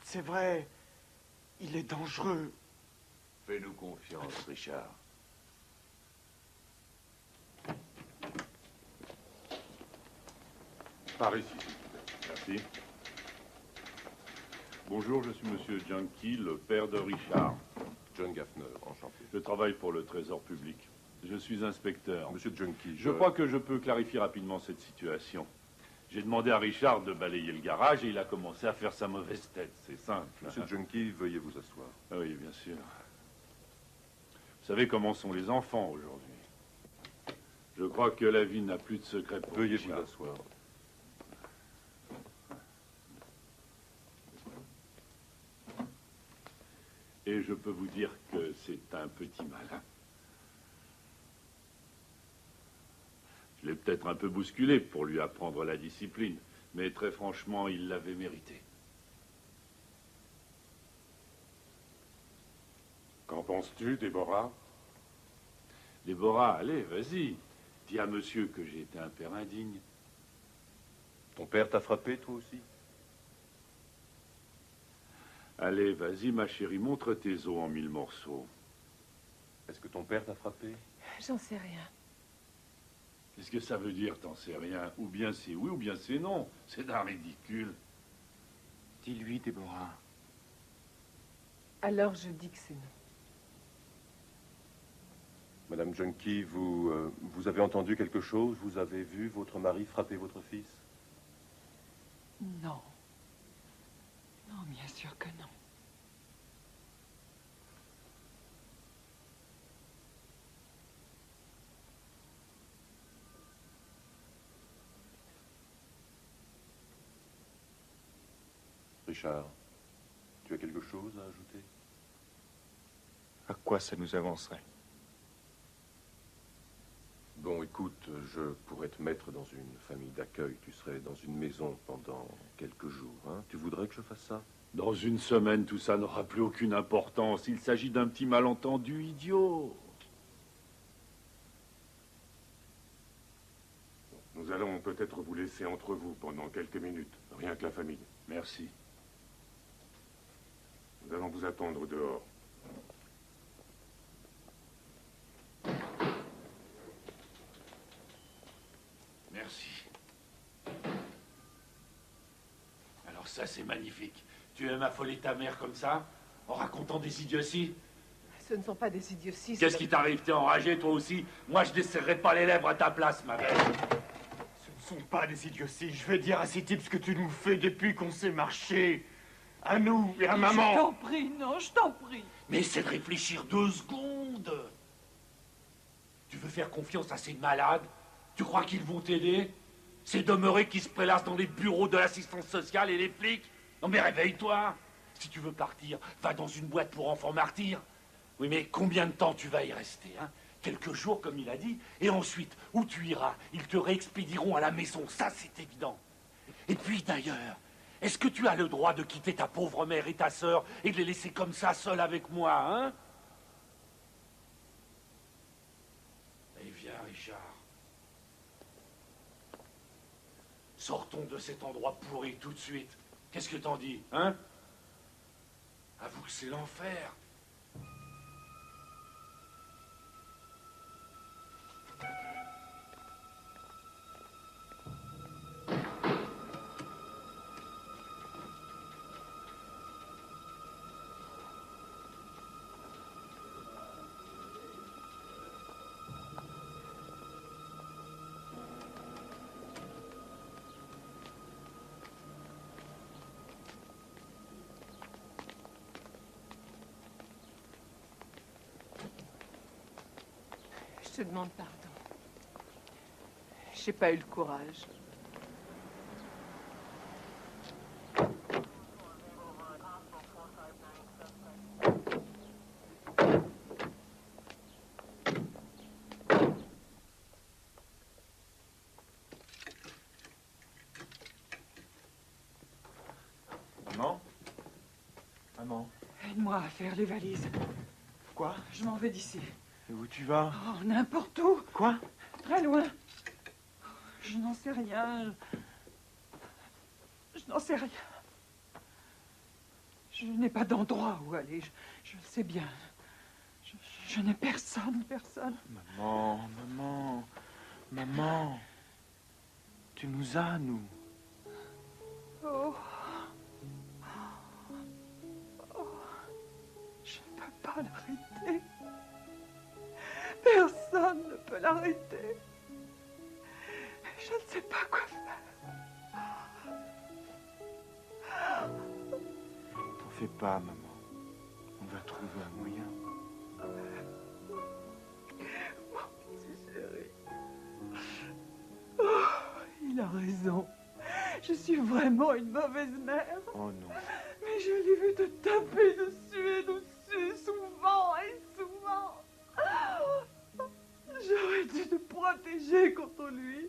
C'est vrai, il est dangereux. Fais-nous confiance, Richard. Par ici, s'il vous plaît. Merci. Bonjour, je suis Monsieur Junkie, le père de Richard. John Gaffner, enchanté. Je travaille pour le Trésor public. Je suis inspecteur. Monsieur Junkie, je crois que je peux clarifier rapidement cette situation. J'ai demandé à Richard de balayer le garage et il a commencé à faire sa mauvaise tête. C'est simple. Monsieur Junkie, veuillez vous asseoir. Oui, bien sûr. Vous savez comment sont les enfants aujourd'hui. Je crois que la vie n'a plus de secret pour Veuillez Richard. vous asseoir. Et je peux vous dire que c'est un petit malin. Je l'ai peut-être un peu bousculé pour lui apprendre la discipline, mais très franchement, il l'avait mérité. Qu'en penses-tu, Déborah? Déborah, allez, vas-y. Dis à monsieur que j'ai été un père indigne. Ton père t'a frappé, toi aussi? Allez, vas-y, ma chérie, montre tes os en 1000 morceaux. Est-ce que ton père t'a frappé? J'en sais rien. Qu'est-ce que ça veut dire, t'en sais rien? Ou bien c'est oui, ou bien c'est non. C'est d'un ridicule. Dis-lui, Déborah. Alors je dis que c'est non. Madame Junkie, vous avez entendu quelque chose? Vous avez vu votre mari frapper votre fils? Non. Non, bien sûr que non. Richard, tu as quelque chose à ajouter? À quoi ça nous avancerait? Bon, écoute, je pourrais te mettre dans une famille d'accueil. Tu serais dans une maison pendant quelques jours, hein? Tu voudrais que je fasse ça? Dans une semaine, tout ça n'aura plus aucune importance. Il s'agit d'un petit malentendu idiot. Nous allons peut-être vous laisser entre vous pendant quelques minutes, rien que la famille. Merci. Nous allons vous attendre dehors. Merci. Alors ça, c'est magnifique. Tu aimes affoler ta mère comme ça, en racontant des idioties? Ce ne sont pas des idioties. Qu'est-ce qui t'arrive? T'es enragé, toi aussi? Moi, je desserrerai pas les lèvres à ta place, ma belle. Ce ne sont pas des idioties. Je vais dire à ces types ce que tu nous fais depuis qu'on s'est marché. À nous et à maman. Je t'en prie, non, je t'en prie. Mais c'est de réfléchir 2 secondes. Tu veux faire confiance à ces malades? Tu crois qu'ils vont t'aider? Ces demeurés qui se prélassent dans les bureaux de l'assistance sociale et les flics? Non mais réveille-toi. Si tu veux partir, va dans une boîte pour enfants martyrs. Oui mais combien de temps tu vas y rester, hein? quelques jours, comme il a dit, et ensuite, où tu iras, ils te réexpédieront à la maison, ça c'est évident. Et puis d'ailleurs, est-ce que tu as le droit de quitter ta pauvre mère et ta sœur et de les laisser comme ça seuls avec moi, hein? Eh viens, Richard. Sortons de cet endroit pourri tout de suite. Qu'est-ce que t'en dis, hein? Avoue que c'est l'enfer. Je te demande pardon. J'ai pas eu le courage. Maman? Maman? Aide-moi à faire les valises. Quoi? Je m'en vais d'ici. Et où tu vas? Oh, n'importe où. Quoi? Très loin. Je n'en sais rien. Je n'en sais rien. Je n'ai pas d'endroit où aller. Je le sais bien. Je n'ai personne. Maman, maman, maman. Tu nous as, nous. Oh. Je ne peux pas l'arrêter. Personne ne peut l'arrêter. Je ne sais pas quoi faire. T'en fais pas, maman. On va trouver un moyen. Mon petit chéri. Oh, il a raison. Je suis vraiment une mauvaise mère. Oh non. Mais je l'ai vu te taper dessus et dessus, souvent et souvent. J'aurais dû te protéger contre lui.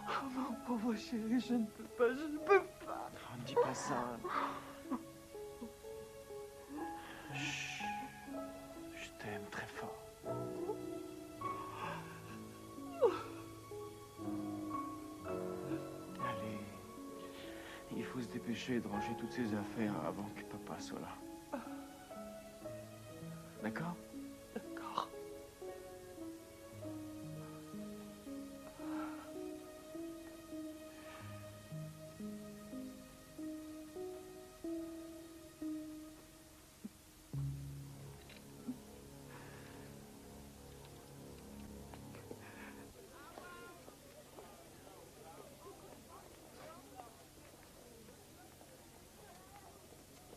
Oh mon pauvre chéri, je ne peux pas. Oh, ne dis pas ça. Chut. Je t'aime très fort. Allez. Il faut se dépêcher de ranger toutes ses affaires avant que papa soit là. D'accord? D'accord.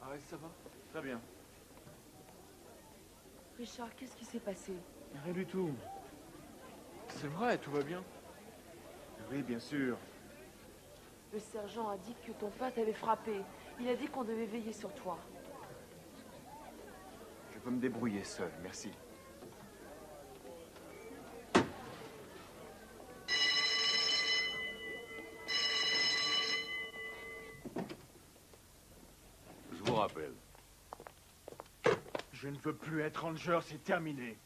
Ah ouais, ça va? Très bien. Richard, qu'est-ce qui s'est passé? Rien du tout. C'est vrai, tout va bien. Oui, bien sûr. Le sergent a dit que ton père t'avait frappé. Il a dit qu'on devait veiller sur toi. Je peux me débrouiller seul, merci. Je vous rappelle. Je ne veux plus être ranger, c'est terminé.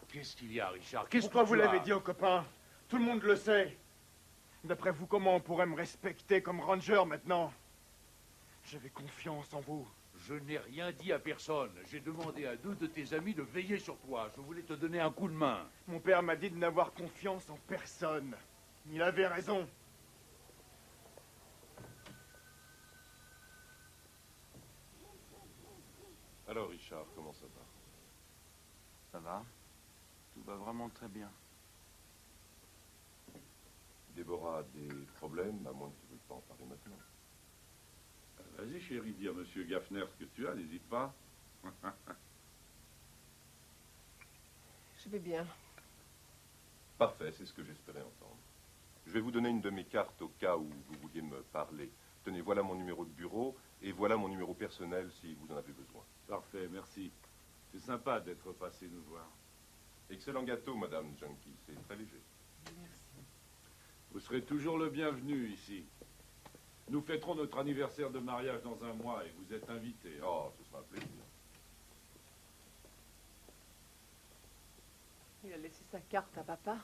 Qu'est-ce qu'il y a, Richard? Pourquoi vous l'avez dit aux copains? Tout le monde le sait. D'après vous, comment on pourrait me respecter comme ranger maintenant? J'avais confiance en vous. Je n'ai rien dit à personne. J'ai demandé à 2 de tes amis de veiller sur toi. Je voulais te donner un coup de main. Mon père m'a dit de n'avoir confiance en personne. Il avait raison. Alors, Richard, comment ça va? Ça va? Tout va vraiment très bien. Déborah a des problèmes, à moins que tu ne veuilles pas en parler maintenant. Vas-y, chérie, dis à monsieur Gaffner ce que tu as, n'hésite pas. Je vais bien. Parfait, c'est ce que j'espérais entendre. Je vais vous donner une de mes cartes au cas où vous vouliez me parler. Tenez, voilà mon numéro de bureau et voilà mon numéro personnel si vous en avez besoin. Parfait, merci. C'est sympa d'être passé nous voir. Excellent gâteau, Madame Junkie. C'est très léger. Merci. Vous serez toujours le bienvenu ici. Nous fêterons notre anniversaire de mariage dans un mois et vous êtes invités. Oh, ce sera un plaisir. Il a laissé sa carte à papa.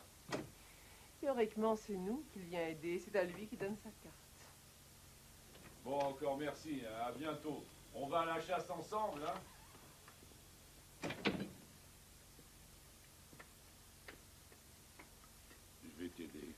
Théoriquement, c'est nous qu'il vient aider. C'est à lui qui donne sa carte. Bon, encore merci. À bientôt. On va à la chasse ensemble, hein? Je vais t'aider.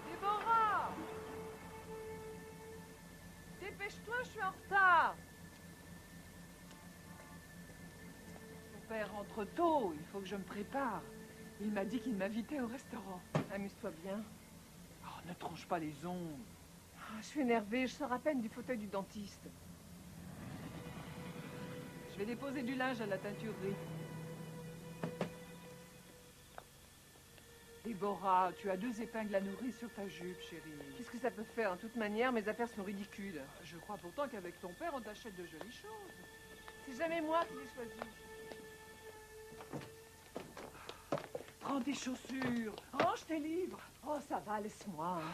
Déborah! Dépêche-toi, je suis en retard. Mon père rentre tôt, il faut que je me prépare. Il m'a dit qu'il m'invitait au restaurant. Amuse-toi bien. Oh, ne tronche pas les ongles. Ah, je suis énervée, je sors à peine du fauteuil du dentiste. Je vais déposer du linge à la teinturerie. Déborah, tu as 2 épingles à nourrir sur ta jupe, chérie. Qu'est-ce que ça peut faire? En toute manière, mes affaires sont ridicules. Je crois pourtant qu'avec ton père, on t'achète de jolies choses. C'est jamais moi qui les choisis. Prends tes chaussures, range tes livres. Oh, ça va, laisse-moi. Hein.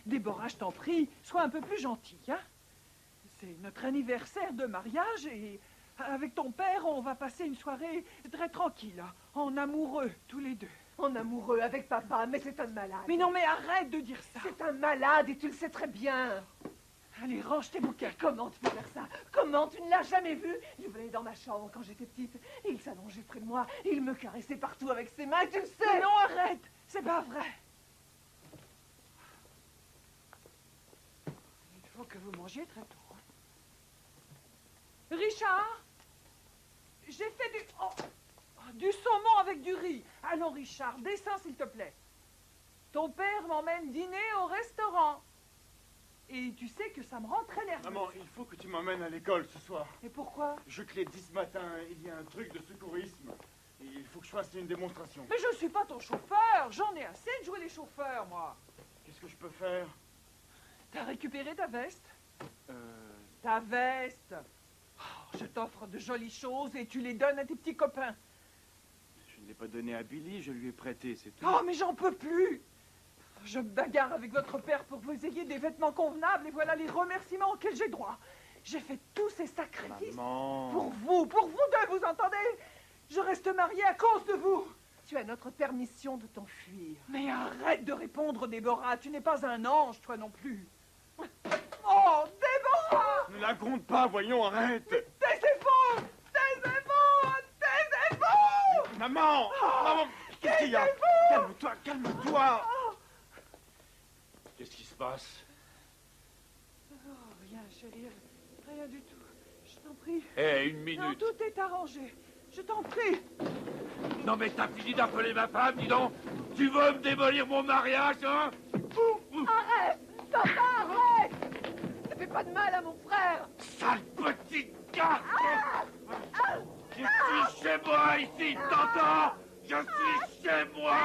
Déborah, je t'en prie, sois un peu plus gentille, hein? C'est notre anniversaire de mariage et avec ton père, on va passer une soirée très tranquille, hein, en amoureux, tous les deux. En amoureux avec papa, mais c'est un malade. Mais non, mais arrête de dire ça. C'est un malade et tu le sais très bien. Allez, range tes bouquins. Comment tu peux faire ça? Comment? Tu ne l'as jamais vu? Il venait dans ma chambre quand j'étais petite et il s'allongeait près de moi. Et il me caressait partout avec ses mains, tu le sais. Mais non, arrête. C'est pas vrai. Il faut que vous mangiez très tôt. Hein. Richard? J'ai fait du saumon avec du riz. Allons, Richard, descends, s'il te plaît. Ton père m'emmène dîner au restaurant. Et tu sais que ça me rend très nerveuse. Maman, il faut que tu m'emmènes à l'école ce soir. Et pourquoi? Je te l'ai dit ce matin, il y a un truc de secourisme. Et il faut que je fasse une démonstration. Mais je suis pas ton chauffeur. J'en ai assez de jouer les chauffeurs, moi. Qu'est-ce que je peux faire? T'as récupéré ta veste? Ta veste. Oh, je t'offre de jolies choses et tu les donnes à tes petits copains. Je ne l'ai pas donné à Billy, je lui ai prêté, c'est tout. Oh, mais j'en peux plus. Je me bagarre avec votre père pour que vous ayez des vêtements convenables et voilà les remerciements auxquels j'ai droit. J'ai fait tous ces sacrifices. Maman. Pour vous deux, vous entendez? Je reste mariée à cause de vous. Tu as notre permission de t'enfuir. Mais arrête de répondre, Déborah. Tu n'es pas un ange, toi non plus. Oh, Déborah! Ne la gronde pas, voyons, arrête. Taisez-vous! Taisez-vous! Taisez-vous! Maman! Maman! Qu'est-ce qu'il y a? Calme-toi, calme-toi! Qu'est-ce qui se passe? Oh, rien, chérie. Rien du tout. Je t'en prie. Hé, une minute. Non, tout est arrangé. Je t'en prie. Non mais t'as fini d'appeler ma femme, dis donc. Tu veux me démolir mon mariage, hein? Arrête! Papa, arrête! Ne fais pas de mal à mon frère! Sale petit gars! Je suis chez moi ici, t'entends? Je suis chez moi!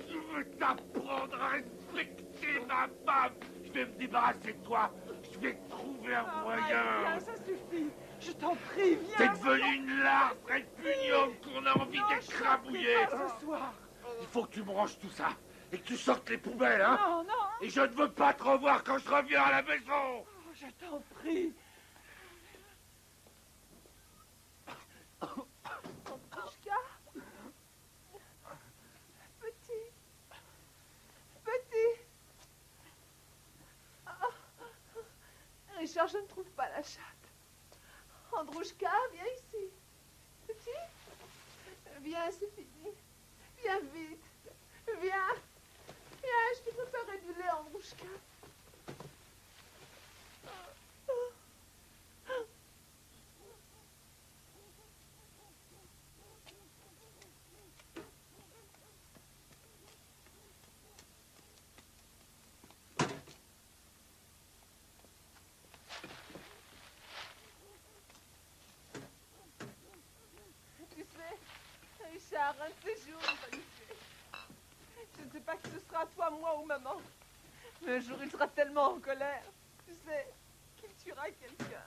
Je veux t'apprendre à respecter ma femme! Je vais me débarrasser de toi! Je vais trouver un moyen! Viens, ça suffit! Je t'en prie, viens! T'es devenue une larve répugnante qu'on a envie d'écrabouiller! Ce soir! Il faut que tu me ranges tout ça! Et que tu sortes les poubelles, hein? Non, non! Et je ne veux pas te revoir quand je reviens à la maison! Oh, je t'en prie! Androuchka? Petit! Oh. Richard, je ne trouve pas la chatte. Androuchka, viens ici. Petit? Viens, c'est fini. Viens vite. Viens. Viens, je te préparerai du lait, Androuchka. Richard, un de ces jours, il va nous tuer. Je ne sais pas qui ce sera, toi, moi ou maman. Mais un jour, il sera tellement en colère, tu sais, qu'il tuera quelqu'un.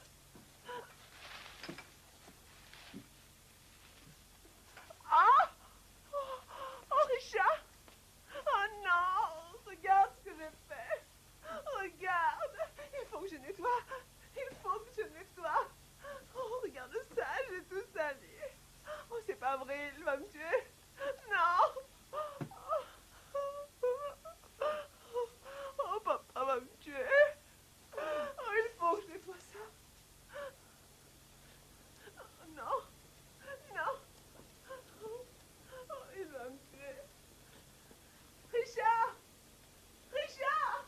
Ah! Oh, Richard! Oh non! Regarde ce que j'ai fait! Regarde! Il faut que je nettoie! Il faut que je nettoie! Oh, regarde ça, j'ai tout sali! Oh, c'est pas vrai, il va me tuer. Non. Oh, papa va me tuer. Oh, il faut que je nettoie ça. Oh, non. Non. Oh, il va me tuer. Richard. Richard.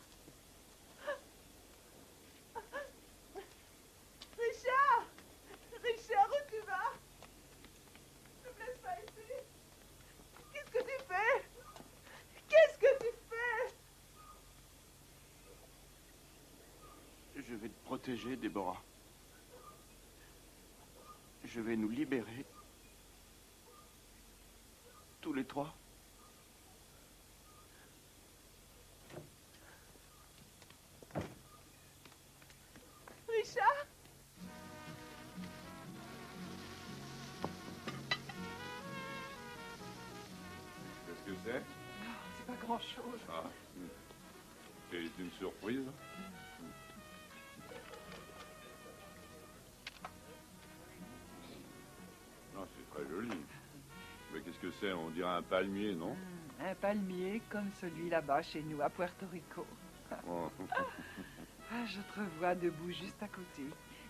Richard. Richard, où tu vas? Qu'est-ce que tu fais? Qu'est-ce que tu fais? Je vais te protéger, Déborah. Je vais nous libérer. Tous les trois. Richard? Qu'est-ce que c'est? C'est pas grand-chose. Ah. C'est une surprise. Non, c'est très joli. Mais qu'est-ce que c'est? On dirait un palmier, non? Un palmier comme celui là-bas chez nous, à Puerto Rico. Oh. Ah, je te revois debout juste à côté.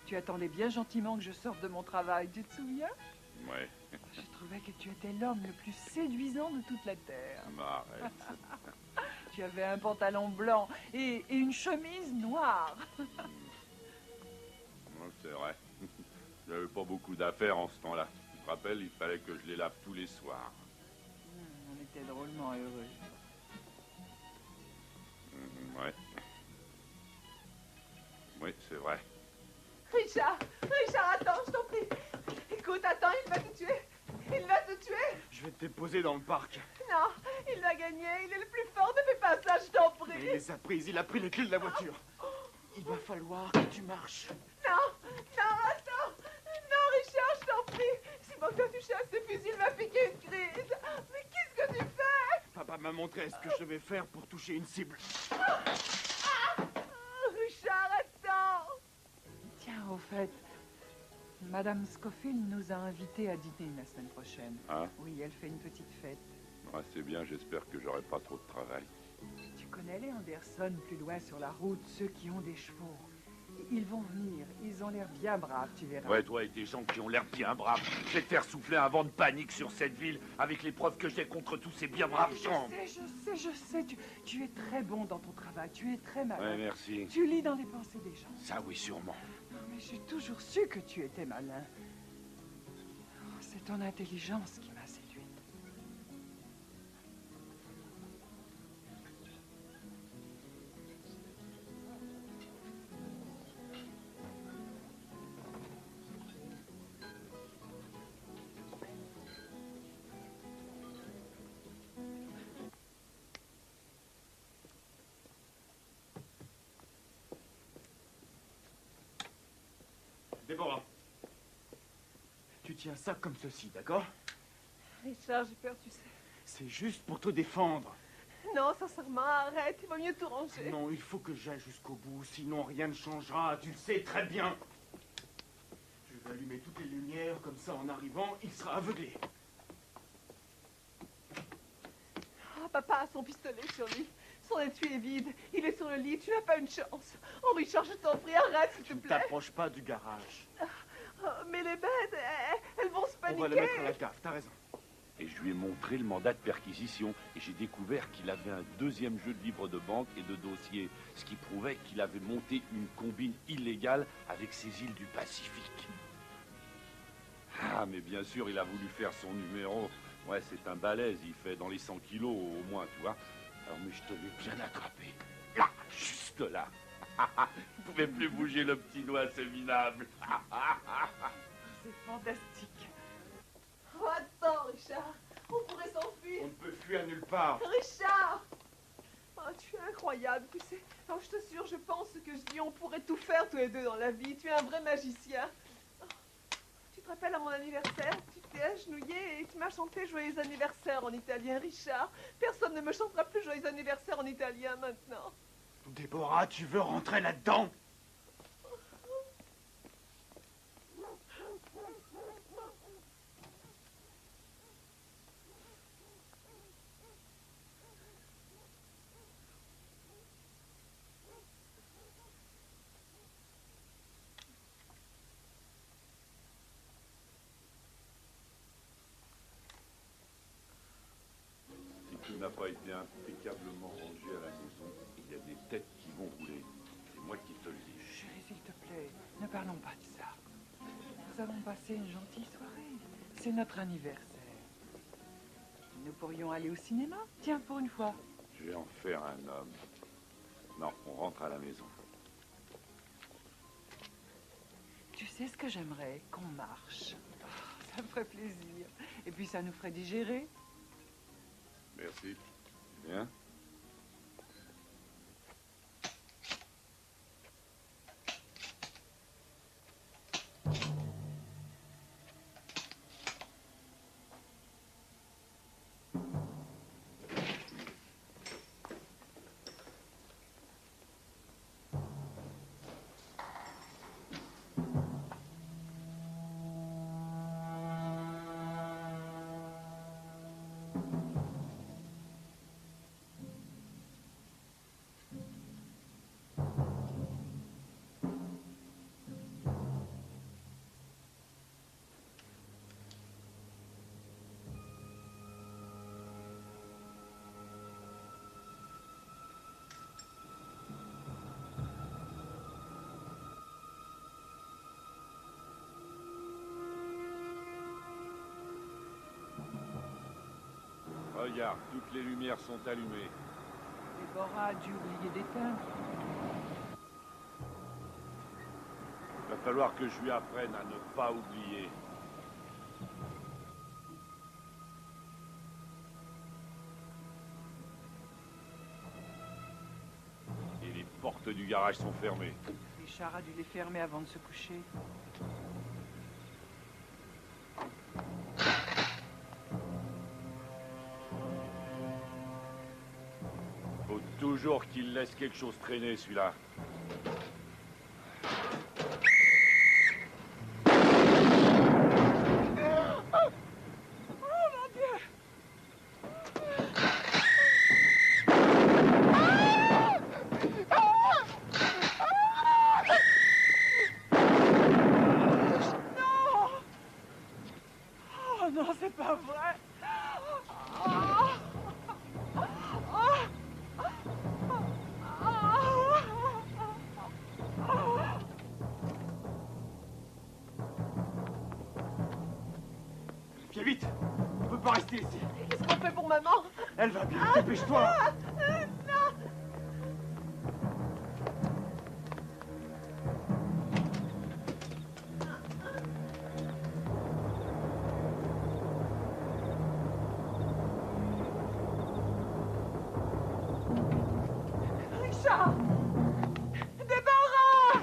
Tu attendais bien gentiment que je sorte de mon travail, tu te souviens? Ouais. Je trouvais que tu étais l'homme le plus séduisant de toute la terre. Arrête. Tu avais un pantalon blanc et une chemise noire. Ouais, c'est vrai. J'avais pas beaucoup d'affaires en ce temps-là. Tu te rappelles, il fallait que je les lave tous les soirs. On était drôlement heureux. Ouais. Oui, c'est vrai. Richard, attends, je t'en prie. Écoute, attends, il va te tuer. Il va te tuer. Je vais te déposer dans le parc. Non, il va gagner. Il est le plus fort. Ne fais pas ça, je t'en prie. Il les a prises, il a pris les clés de la voiture. Il va falloir que tu marches. Non, attends. Non, Richard, je t'en prie. Si mon gars touché à ce fusil, il m'a piqué une crise. Mais qu'est-ce que tu fais? Papa m'a montré ce que je devais faire pour toucher une cible. Richard, attends. Tiens, au fait, Madame Scofield nous a invités à dîner la semaine prochaine. Ah. Oui, elle fait une petite fête. Ouais, c'est bien, j'espère que j'aurai pas trop de travail. Tu connais les Anderson plus loin sur la route, ceux qui ont des chevaux. Ils vont venir, ils ont l'air bien braves, tu verras. Ouais, toi et tes gens qui ont l'air bien braves. Je vais te faire souffler un vent de panique sur cette ville avec les preuves que j'ai contre tous ces bien braves gens. Je sais, tu es très bon dans ton travail, tu es très malin. Ouais, merci. Tu lis dans les pensées des gens. Ça, oui, sûrement. Non, mais j'ai toujours su que tu étais malin. Oh, c'est ton intelligence qui m'a séduite. Déborah, tu tiens ça comme ceci, d'accord? Richard, j'ai peur, tu sais. C'est juste pour te défendre. Non, sincèrement, arrête. Il vaut mieux tout ranger. Non, il faut que j'aille jusqu'au bout, sinon rien ne changera. Tu le sais très bien. Je vais allumer toutes les lumières, comme ça, en arrivant, il sera aveuglé. Oh, papa a son pistolet sur lui. Son étui est vide. Il est sur le lit. Tu n'as pas une chance. Oh, Richard, je t'en prie, arrête, s'il te plaît. Ne t'approche pas du garage. Oh, mais les bêtes, elles vont se On paniquer. va le mettre à la cave, t'as raison. Et je lui ai montré le mandat de perquisition. Et j'ai découvert qu'il avait un deuxième jeu de livres de banque et de dossiers. Ce qui prouvait qu'il avait monté une combine illégale avec ces îles du Pacifique. Ah, mais bien sûr, il a voulu faire son numéro. Ouais, c'est un balèze, il fait dans les 100 kilos au moins, tu vois. Alors, mais je te l'ai bien attrapé. Là, juste là. Il ne pouvait plus bouger le petit doigt, c'est minable. C'est fantastique. Oh, attends, Richard. On pourrait s'enfuir. On ne peut fuir nulle part. Richard! Oh, tu es incroyable, tu sais. Oh, je t'assure, je pense ce que je dis. On pourrait tout faire tous les deux dans la vie. Tu es un vrai magicien. Oh, tu te rappelles à mon anniversaire? Tu t'es agenouillé et tu m'as chanté Joyeux anniversaire en italien, Richard. Personne ne me chantera plus Joyeux anniversaire en italien maintenant. Déborah, tu veux rentrer là-dedans? Si tout n'a pas été impeccablement rangé à la maison, il y a des têtes qui vont rouler. C'est moi qui te le dis. Chérie, s'il te plaît, ne parlons pas de ça. Nous avons passé une gentille soirée. C'est notre anniversaire. Nous pourrions aller au cinéma. Tiens, pour une fois. Je vais en faire un homme. Non, on rentre à la maison. Tu sais ce que j'aimerais? Qu'on marche. Oh, ça me ferait plaisir. Et puis ça nous ferait digérer. Merci. Bien. Regarde, toutes les lumières sont allumées. Déborah a dû oublier d'éteindre. Il va falloir que je lui apprenne à ne pas oublier. Et les portes du garage sont fermées. Richard a dû les fermer avant de se coucher. Faut toujours qu'il laisse quelque chose traîner, celui-là. Oh non, c'est pas vrai. Viens vite. On peut pas rester ici. Qu'est-ce qu'on fait pour maman? Elle va bien, dépêche-toi. Non. Richard! Déborah!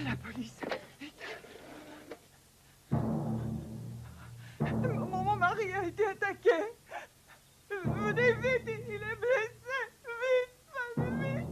La police. Mon mari a été attaqué. Venez vite, il est blessé. Vite, vite.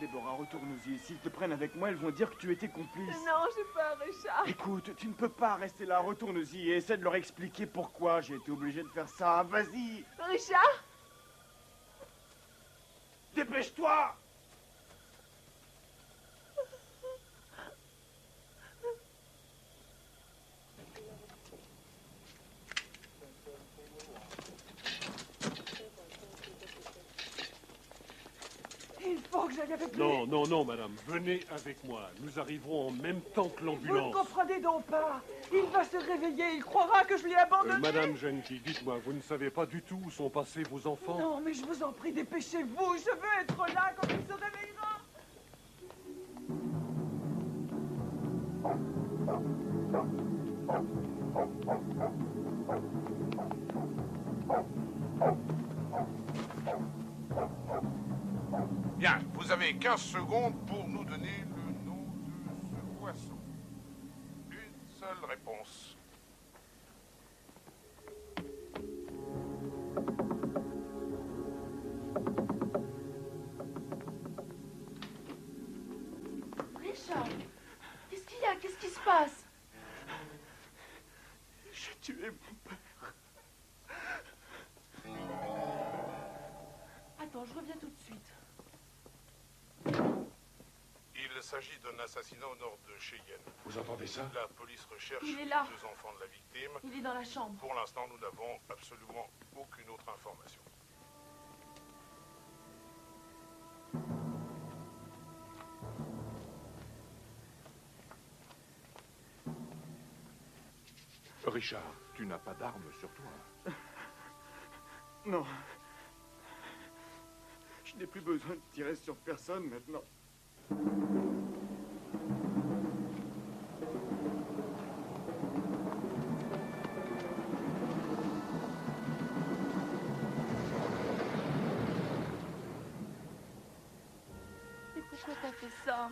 Déborah, retourne-y. S'ils te prennent avec moi, elles vont dire que tu étais complice. Non, j'ai peur, Richard. Écoute, tu ne peux pas rester là. Retourne-y et essaie de leur expliquer pourquoi j'ai été obligé de faire ça. Vas-y. Richard? Dépêche-toi! Il faut que j'aille avec lui. Non, non, non, madame. Venez avec moi. Nous arriverons en même temps que Vous ne l'ambulance. comprenez donc pas. Il va se réveiller, il croira que je l'ai abandonné. Madame Genki, dites-moi, vous ne savez pas du tout où sont passés vos enfants? Non, mais je vous en prie, dépêchez-vous. Je veux être là quand il se réveillera. Bien, vous avez 15 secondes pour nous donner le nom de ce poisson. Une seule réponse. Richard, qu'est-ce qu'il y a? Qu'est-ce qui se passe? J'ai tué mon père. Attends, je reviens tout de suite. Il s'agit d'un assassinat au nord de Cheyenne. Vous entendez ça? La police recherche Il est là. 2 enfants de la victime. Il est dans la chambre. Pour l'instant, nous n'avons absolument aucune autre information. Richard, tu n'as pas d'arme sur toi. Non. Je n'ai plus besoin de tirer sur personne maintenant. Mais pourquoi t'as fait ça?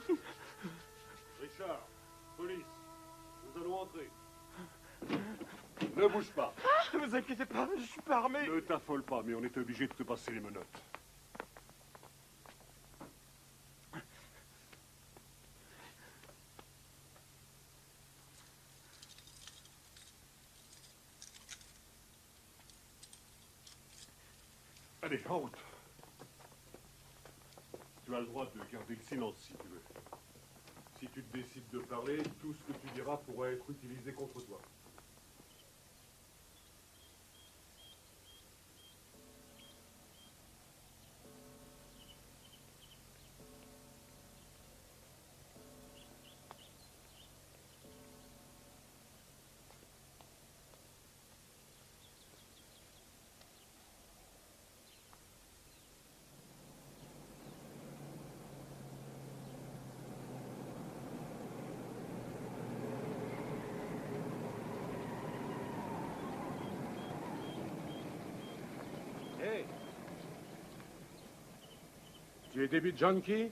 Richard, police, nous allons entrer. Ne bouge pas. Ne vous inquiétez pas, je suis pas armé. Ne t'affole pas, mais on est obligé de te passer les menottes. Allez, en route. Tu as le droit de garder le silence si tu veux. Si tu te décides de parler, tout ce que tu diras pourra être utilisé contre toi. Hey! Tu es Debbie Junkie?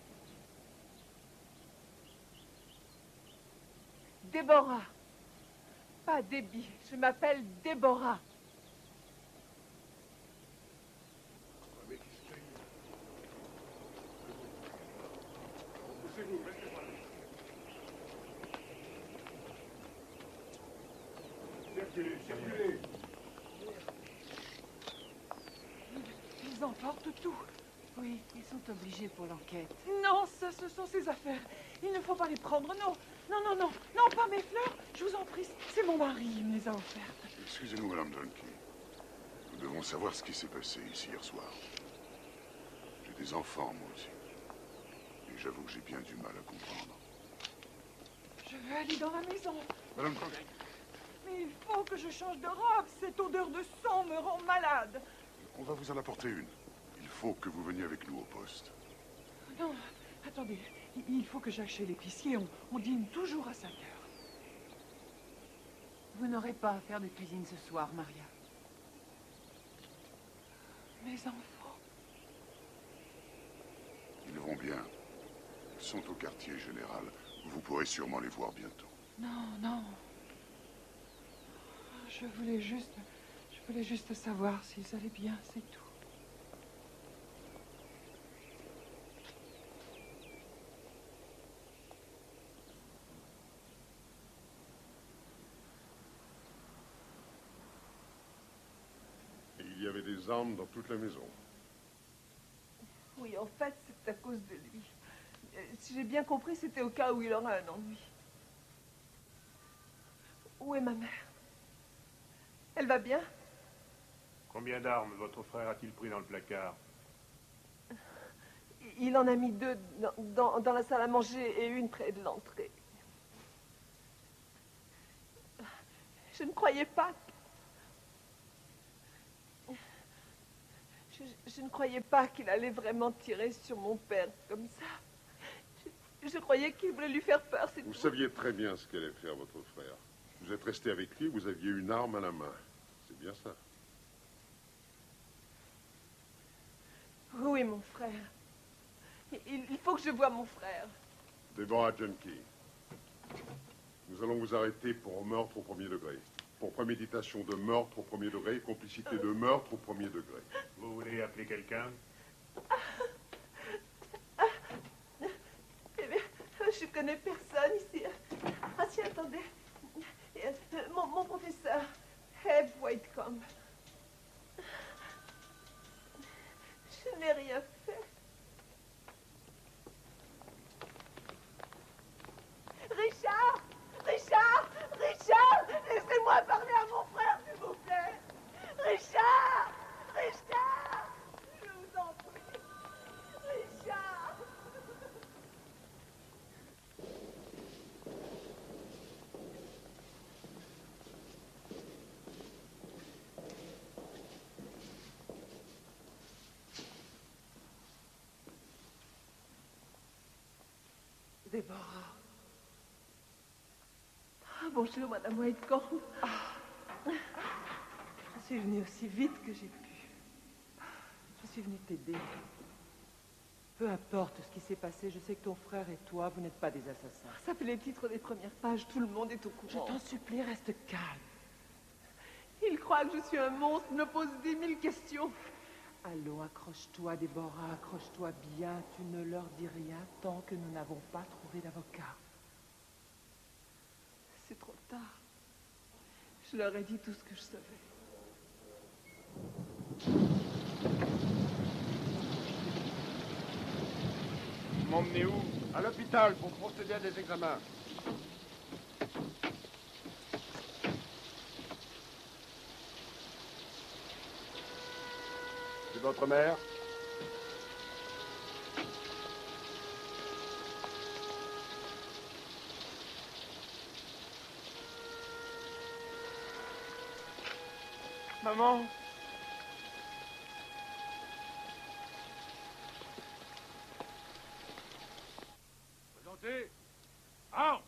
Déborah. Pas Debbie, je m'appelle Déborah. Poussez-vous, restez pas là. Circulez, circulez. Ils emportent tout. Oui, ils sont obligés pour l'enquête. Non, ça, ce sont ses affaires. Il ne faut pas les prendre, non. Non, non, non, non, pas mes fleurs. Je vous en prie, c'est mon mari, il me les a offertes. Excusez-nous, Madame Junkie. Nous devons savoir ce qui s'est passé ici hier soir. J'ai des enfants, moi aussi. Et j'avoue que j'ai bien du mal à comprendre. Je veux aller dans la maison. Madame Junkie. Mais il faut que je change de robe. Cette odeur de sang me rend malade. On va vous en apporter une. Il faut que vous veniez avec nous au poste. Non, attendez. Il faut que j'aille chez l'épicier. On dîne toujours à 5 heures. Vous n'aurez pas à faire de cuisine ce soir, Maria. Mes enfants. Ils vont bien. Ils sont au quartier général. Vous pourrez sûrement les voir bientôt. Non, non. Je voulais juste savoir s'ils allaient bien, c'est tout. Et il y avait des armes dans toute la maison. Oui, en fait, c'est à cause de lui. Si j'ai bien compris, c'était au cas où il aura un ennui. Où est ma mère? Elle va bien? Combien d'armes votre frère a-t-il pris dans le placard? Il en a mis 2 dans la salle à manger et une près de l'entrée. Je ne croyais pas... Je ne croyais pas qu'il allait vraiment tirer sur mon père comme ça. Je croyais qu'il voulait lui faire peur, c'est Vous tout. saviez très bien ce qu'allait faire votre frère. Vous êtes resté avec lui, vous aviez une arme à la main. C'est bien ça. Oui, mon frère. Il faut que je voie mon frère. Deborah Junkie, nous allons vous arrêter pour meurtre au 1er degré. Pour préméditation de meurtre au 1er degré, complicité de meurtre au 1er degré. Vous voulez appeler quelqu'un? Eh bien, je connais personne ici. Ah si, attendez. Mon professeur, Ed Whitecomb. Je n'ai rien fait. Richard! Richard! Richard! Laissez-moi parler à mon frère, s'il vous plaît! Richard! Richard! Je vous en prie! Richard! Déborah. Ah, bonjour, Madame Whitecomb. Je suis venue aussi vite que j'ai pu. Je suis venue t'aider. Peu importe ce qui s'est passé, je sais que ton frère et toi, vous n'êtes pas des assassins. Ça fait les titres des premières pages, tout le monde est au Je courant. t'en supplie, reste calme. Il croit que je suis un monstre, me pose 10 000 questions. Allons, accroche-toi, Déborah, accroche-toi bien. Tu ne leur dis rien tant que nous n'avons pas trouvé d'avocat. C'est trop tard. Je leur ai dit tout ce que je savais. Vous m'emmenez où? À l'hôpital pour procéder à des examens. C'est votre mère? Maman? Présentez. Armes.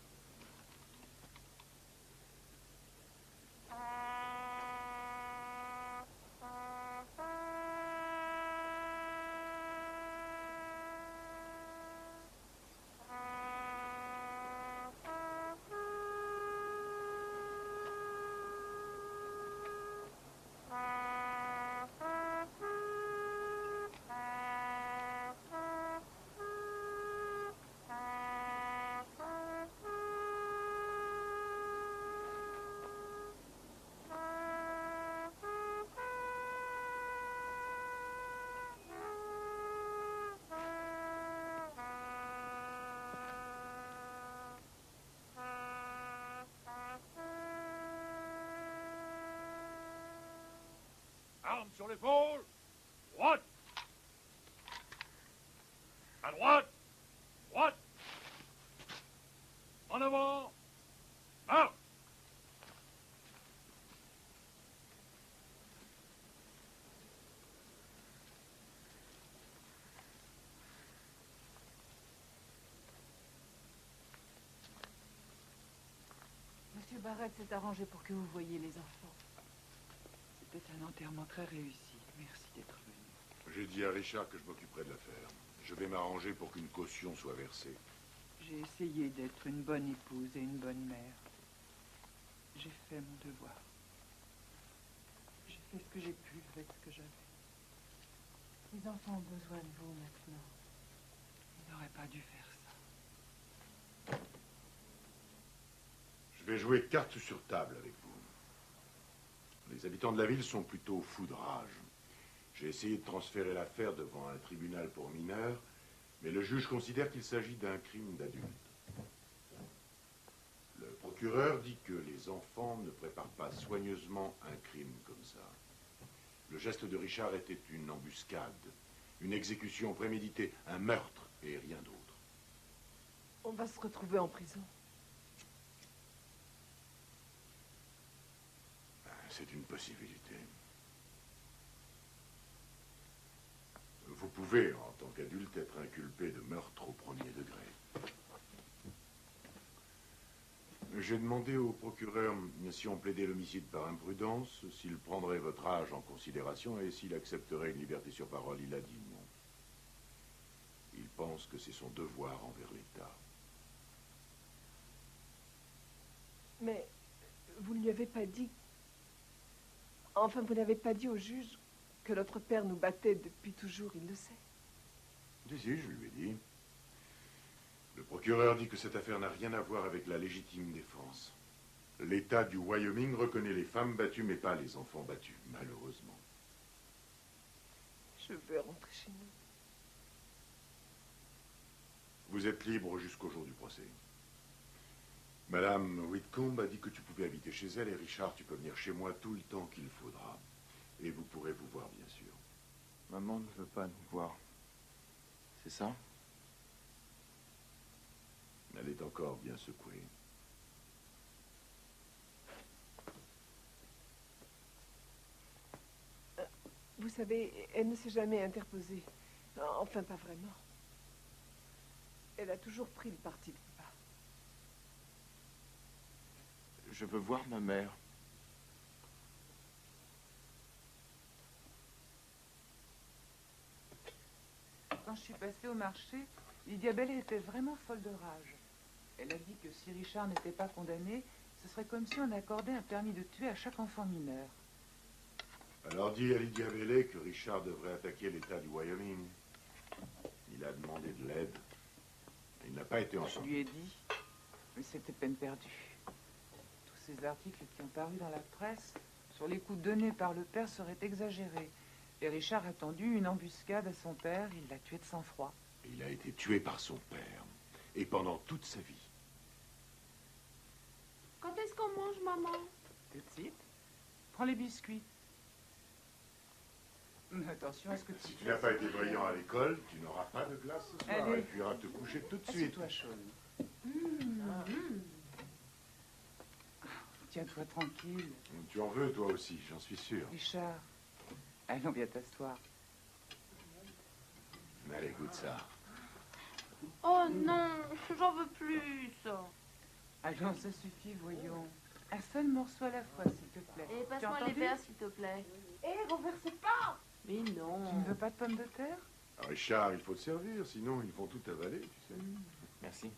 Armes sur l'épaule. Droite. À droite. Droite. En avant. Marche. Monsieur Barrett s'est arrangé pour que vous voyiez les enfants. C'était un enterrement très réussi. Merci d'être venu. J'ai dit à Richard que je m'occuperai de l'affaire. Je vais m'arranger pour qu'une caution soit versée. J'ai essayé d'être une bonne épouse et une bonne mère. J'ai fait mon devoir. J'ai fait ce que j'ai pu avec ce que j'avais. Les enfants ont besoin de vous maintenant. Ils n'auraient pas dû faire ça. Je vais jouer carte sur table avec vous. Les habitants de la ville sont plutôt foudrages. J'ai essayé de transférer l'affaire devant un tribunal pour mineurs, mais le juge considère qu'il s'agit d'un crime d'adulte. Le procureur dit que les enfants ne préparent pas soigneusement un crime comme ça. Le geste de Richard était une embuscade, une exécution préméditée, un meurtre et rien d'autre. On va se retrouver en prison. C'est une possibilité. Vous pouvez, en tant qu'adulte, être inculpé de meurtre au premier degré. J'ai demandé au procureur si on plaidait l'homicide par imprudence, s'il prendrait votre âge en considération et s'il accepterait une liberté sur parole. Il a dit non. Il pense que c'est son devoir envers l'État. Mais vous ne lui avez pas dit... Enfin, vous n'avez pas dit au juge que notre père nous battait depuis toujours, il le sait. Si, je lui ai dit. Le procureur dit que cette affaire n'a rien à voir avec la légitime défense. L'État du Wyoming reconnaît les femmes battues, mais pas les enfants battus, malheureusement. Je veux rentrer chez nous. Vous êtes libre jusqu'au jour du procès. Madame Whitcomb a dit que tu pouvais habiter chez elle, et Richard, tu peux venir chez moi tout le temps qu'il faudra. Et vous pourrez vous voir, bien sûr. Maman ne veut pas nous voir. C'est ça? Elle est encore bien secouée. Vous savez, elle ne s'est jamais interposée. Enfin, pas vraiment. Elle a toujours pris le parti de papa. Je veux voir ma mère. Quand je suis passée au marché, Lydia Bellet était vraiment folle de rage. Elle a dit que si Richard n'était pas condamné, ce serait comme si on accordait un permis de tuer à chaque enfant mineur. Alors dis à Lydia Bellet que Richard devrait attaquer l'État du Wyoming. Il a demandé de l'aide. Il n'a pas été Je entendu. lui ai dit, mais c'était peine perdue. Tous ces articles qui ont paru dans la presse sur les coups donnés par le père seraient exagérés. Et Richard a tendu une embuscade à son père, il l'a tué de sang-froid. Et il a été tué par son père. Et pendant toute sa vie. Quand est-ce qu'on mange, maman? Tout de suite. Prends les biscuits. Mais attention à ce que tu Si tu n'as pas été brillant à l'école, tu n'auras pas de glace ce soir. Allez. Et tu iras te coucher tout de suite. Assieds-toi, Shaun. Tiens-toi tranquille. Tu en veux, toi aussi, j'en suis sûr. Richard, allons, viens t'asseoir. Allez, goûte ça. Oh non, j'en veux plus. Allons, ça suffit, voyons. Un seul morceau à la fois, s'il te plaît. Et Tu as passe-moi les entendu? verres, s'il te plaît. Eh, renversez pas! Mais non. Tu ne veux pas de pommes de terre? Ah, Richard, il faut te servir, sinon ils vont tout avaler, tu sais. Merci.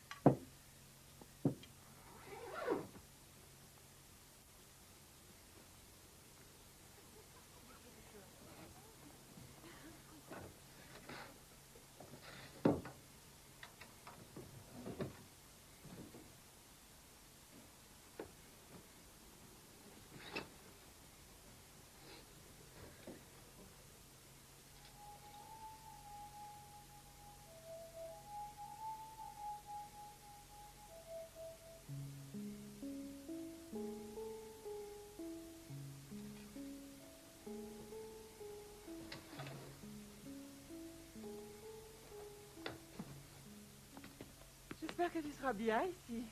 J'espère que tu seras bien ici.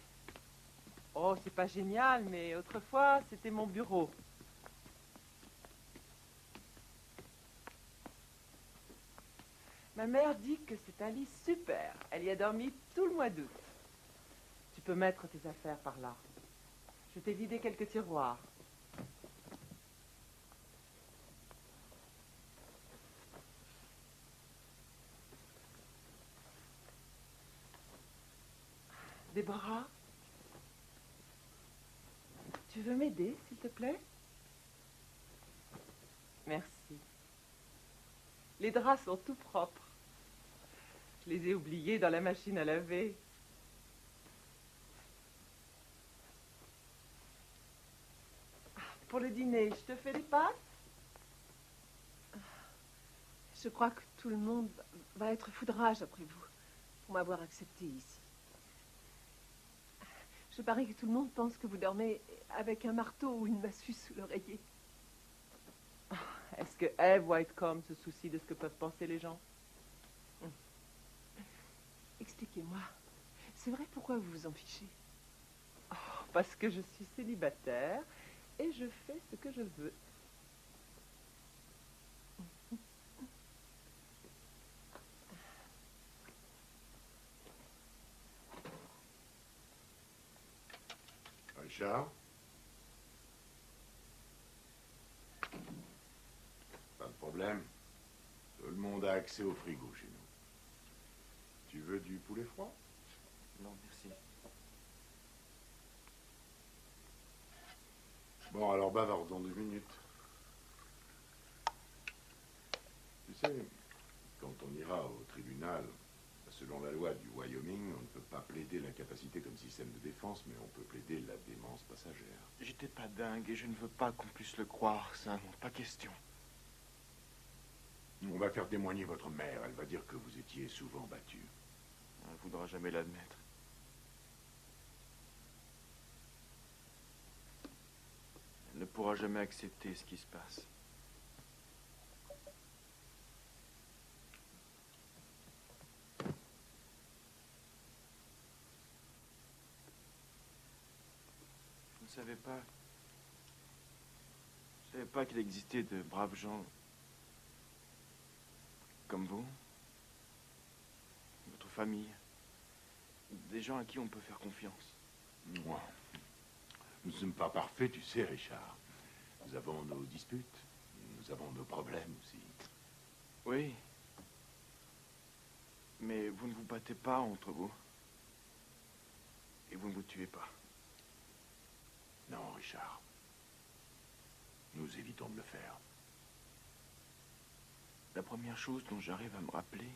Oh, c'est pas génial, mais autrefois, c'était mon bureau. Ma mère dit que c'est un lit super. Elle y a dormi tout le mois d'août. Tu peux mettre tes affaires par là. Je t'ai vidé quelques tiroirs. Déborah, tu veux m'aider, s'il te plaît? Merci. Les draps sont tout propres. Je les ai oubliés dans la machine à laver. Pour le dîner, je te fais des pâtes? Je crois que tout le monde va être foudrage après vous pour m'avoir accepté ici. Je parie que tout le monde pense que vous dormez avec un marteau ou une massue sous l'oreiller. Est-ce que Eve Whitcomb se soucie de ce que peuvent penser les gens? Expliquez-moi. C'est vrai, pourquoi vous vous en fichez? Parce que je suis célibataire et je fais ce que je veux. Richard? Pas de problème. Tout le monde a accès au frigo chez nous. Tu veux du poulet froid? Non, merci. Bon, alors bavardons 2 minutes. Tu sais, quand on ira au tribunal, selon la loi du Wyoming, on ne peut pas plaider l'incapacité comme système de défense, mais on peut plaider la démence passagère. J'étais pas dingue et je ne veux pas qu'on puisse le croire, ça, non, pas question. On va faire témoigner votre mère. Elle va dire que vous étiez souvent battu. Elle ne voudra jamais l'admettre. Elle ne pourra jamais accepter ce qui se passe. Je ne savais pas... Je ne savais pas qu'il existait de braves gens comme vous, votre famille, des gens à qui on peut faire confiance. Moi, nous ne sommes pas parfaits, tu sais, Richard. Nous avons nos disputes, nous avons nos problèmes aussi. Oui, mais vous ne vous battez pas entre vous. Et vous ne vous tuez pas. Non, Richard. Nous évitons de le faire. La première chose dont j'arrive à me rappeler,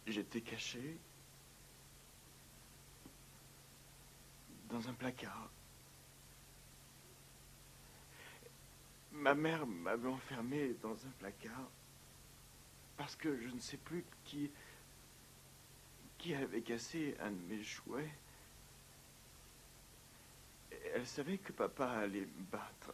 j'étais caché dans un placard. Ma mère m'avait enfermé dans un placard parce que je ne sais plus qui avait cassé un de mes jouets. Elle savait que papa allait me battre.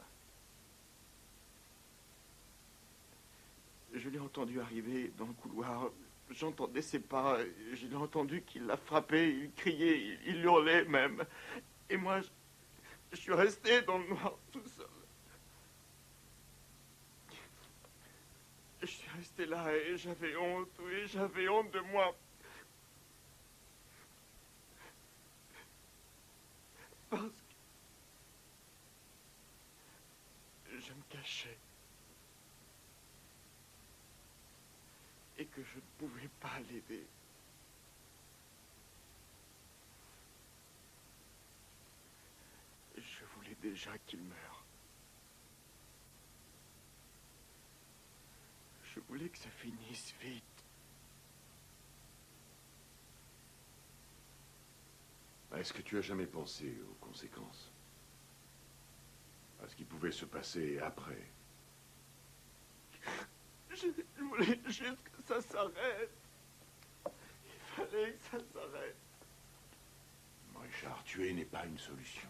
Je l'ai entendu arriver dans le couloir. J'entendais ses pas. Je l'ai entendu qu'il la frappait, il criait, il hurlait même. Et moi, je suis resté dans le noir tout seul. Je suis resté là et j'avais honte, oui, j'avais honte de moi. Parce que je me cachais. Et que je ne pouvais pas l'aider. Je voulais déjà qu'il meure. Je voulais que ça finisse vite. Est-ce que tu as jamais pensé aux conséquences? À ce qui pouvait se passer après? Je voulais juste que ça s'arrête. Il fallait que ça s'arrête. Richard, tuer n'est pas une solution.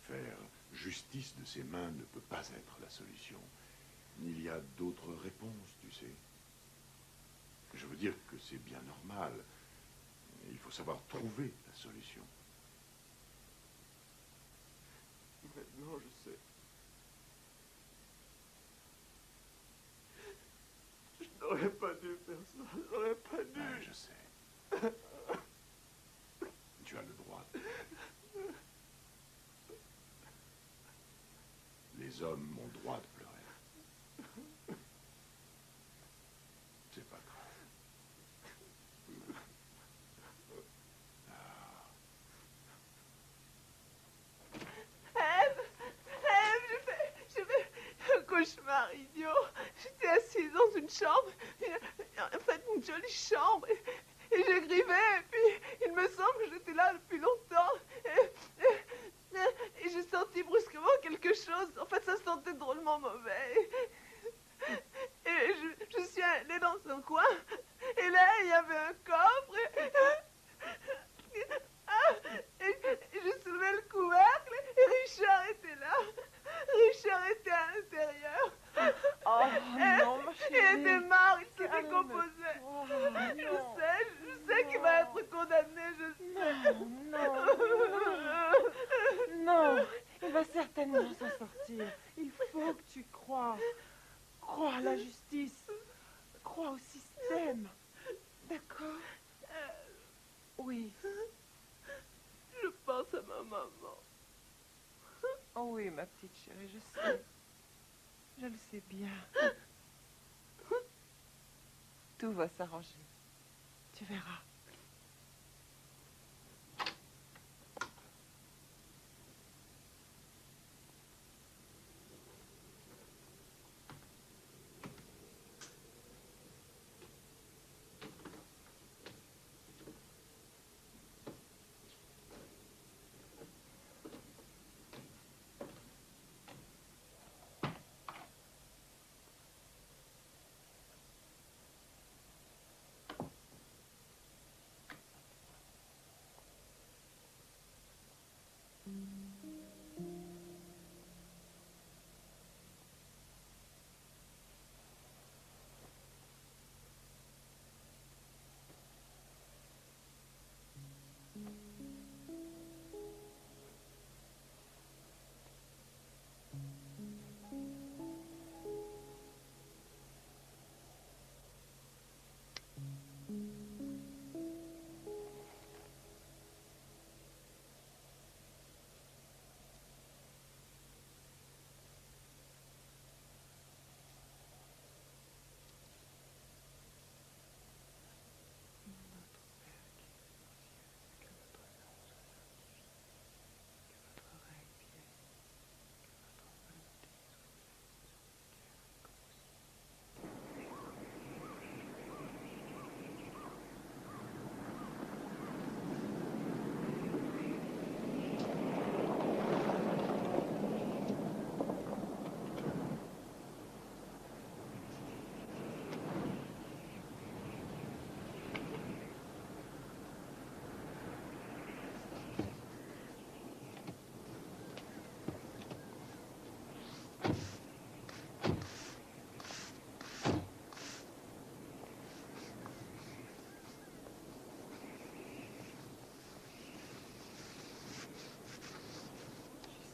Faire justice de ses mains ne peut pas être la solution. Il y a d'autres réponses, tu sais. Je veux dire que c'est bien normal. Il faut savoir trouver la solution. Maintenant, je sais. Je n'aurais pas dû faire ça. J'aurais pas dû. Ouais, je sais. Tu as le droit. Les hommes ont le droit de pleurer. C'est pas grave. J'ai fait un cauchemar idiot. J'étais assise dans une chambre, en fait une jolie chambre, et j'écrivais, et puis il me semble que j'étais là depuis longtemps, et j'ai senti brusquement quelque certainement s'en sortir. Il faut que tu crois. Crois à la justice. Crois au système. D'accord? Oui. Je pense à ma maman. Oh oui, ma petite chérie, je sais. Je le sais bien. Tout va s'arranger. Tu verras.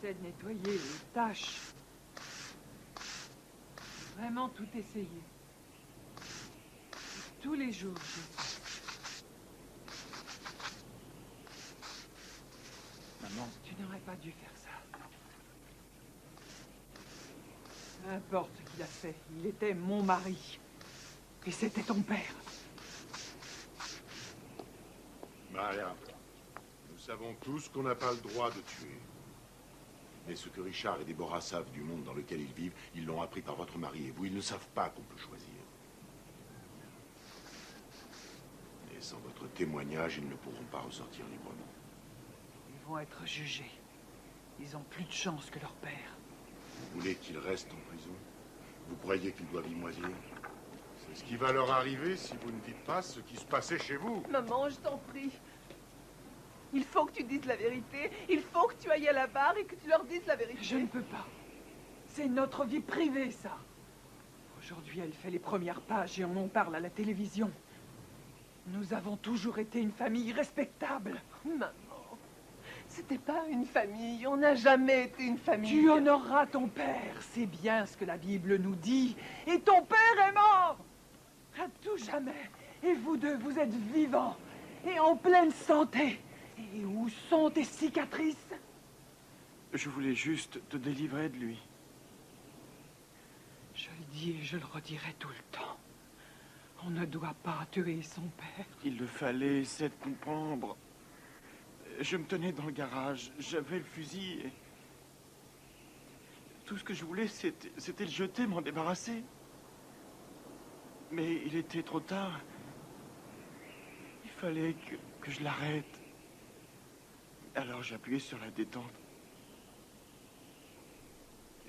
De nettoyer les taches. Vraiment tout essayer. Tous les jours, je fais. Maman, tu n'aurais pas dû faire ça. Peu importe ce qu'il a fait, il était mon mari. Et c'était ton père. Maria, nous savons tous qu'on n'a pas le droit de tuer. Mais ce que Richard et Déborah savent du monde dans lequel ils vivent, ils l'ont appris par votre mari et vous. Ils ne savent pas qu'on peut choisir. Et sans votre témoignage, ils ne pourront pas ressortir librement. Ils vont être jugés. Ils ont plus de chance que leur père. Vous voulez qu'ils restent en prison? Vous croyez qu'ils doivent y moisir? C'est ce qui va leur arriver si vous ne dites pas ce qui se passait chez vous. Maman, je t'en prie. Il faut que tu dises la vérité. Il faut que tu ailles à la barre et que tu leur dises la vérité. Je ne peux pas. C'est notre vie privée, ça. Aujourd'hui, elle fait les premières pages et on en parle à la télévision. Nous avons toujours été une famille respectable. Maman, c'était pas une famille. On n'a jamais été une famille. Tu honoreras ton père. C'est bien ce que la Bible nous dit. Et ton père est mort. À tout jamais. Et vous deux, vous êtes vivants. Et en pleine santé. Et où sont tes cicatrices? Je voulais juste te délivrer de lui. Je le dis et je le redirai tout le temps. On ne doit pas tuer son père. Il le fallait, essaie de comprendre. Je me tenais dans le garage, j'avais le fusil et... Tout ce que je voulais, c'était le jeter, m'en débarrasser. Mais il était trop tard. Il fallait que je l'arrête. Alors j'ai appuyé sur la détente.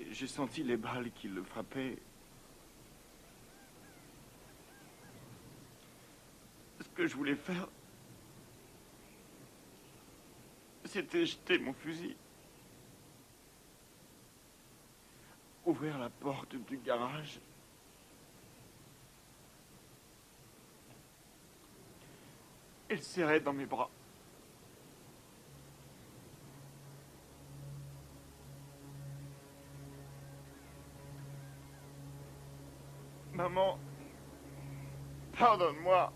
Et j'ai senti les balles qui le frappaient. Ce que je voulais faire, c'était jeter mon fusil. Ouvrir la porte du garage. Et le serrer dans mes bras. Maman, pardonne-moi.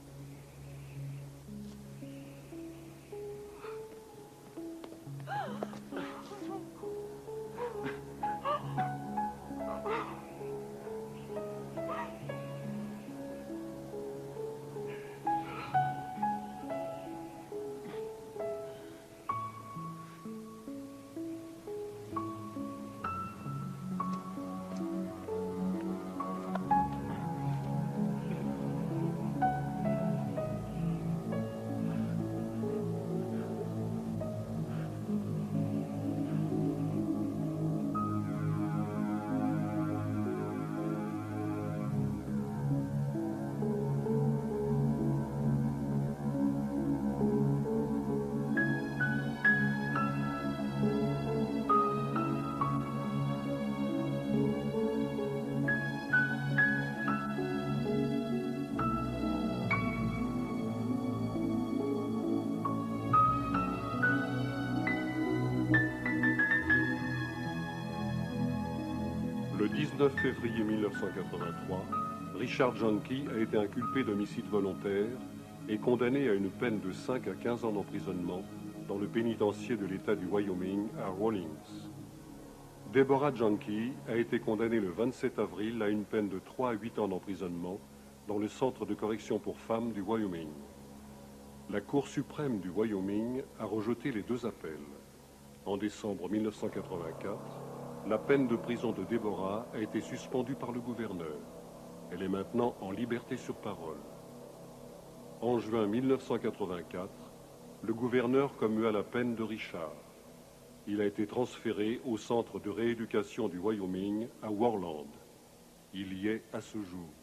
Le 19 février 1983, Richard Janke a été inculpé d'homicide volontaire et condamné à une peine de 5 à 15 ans d'emprisonnement dans le pénitencier de l'État du Wyoming à Rawlins. Deborah Janke a été condamnée le 27 avril à une peine de 3 à 8 ans d'emprisonnement dans le centre de correction pour femmes du Wyoming. La Cour suprême du Wyoming a rejeté les deux appels. En décembre 1984, la peine de prison de Deborah a été suspendue par le gouverneur. Elle est maintenant en liberté sur parole. En juin 1984, le gouverneur commua la peine de Richard. Il a été transféré au centre de rééducation du Wyoming à Worland. Il y est à ce jour.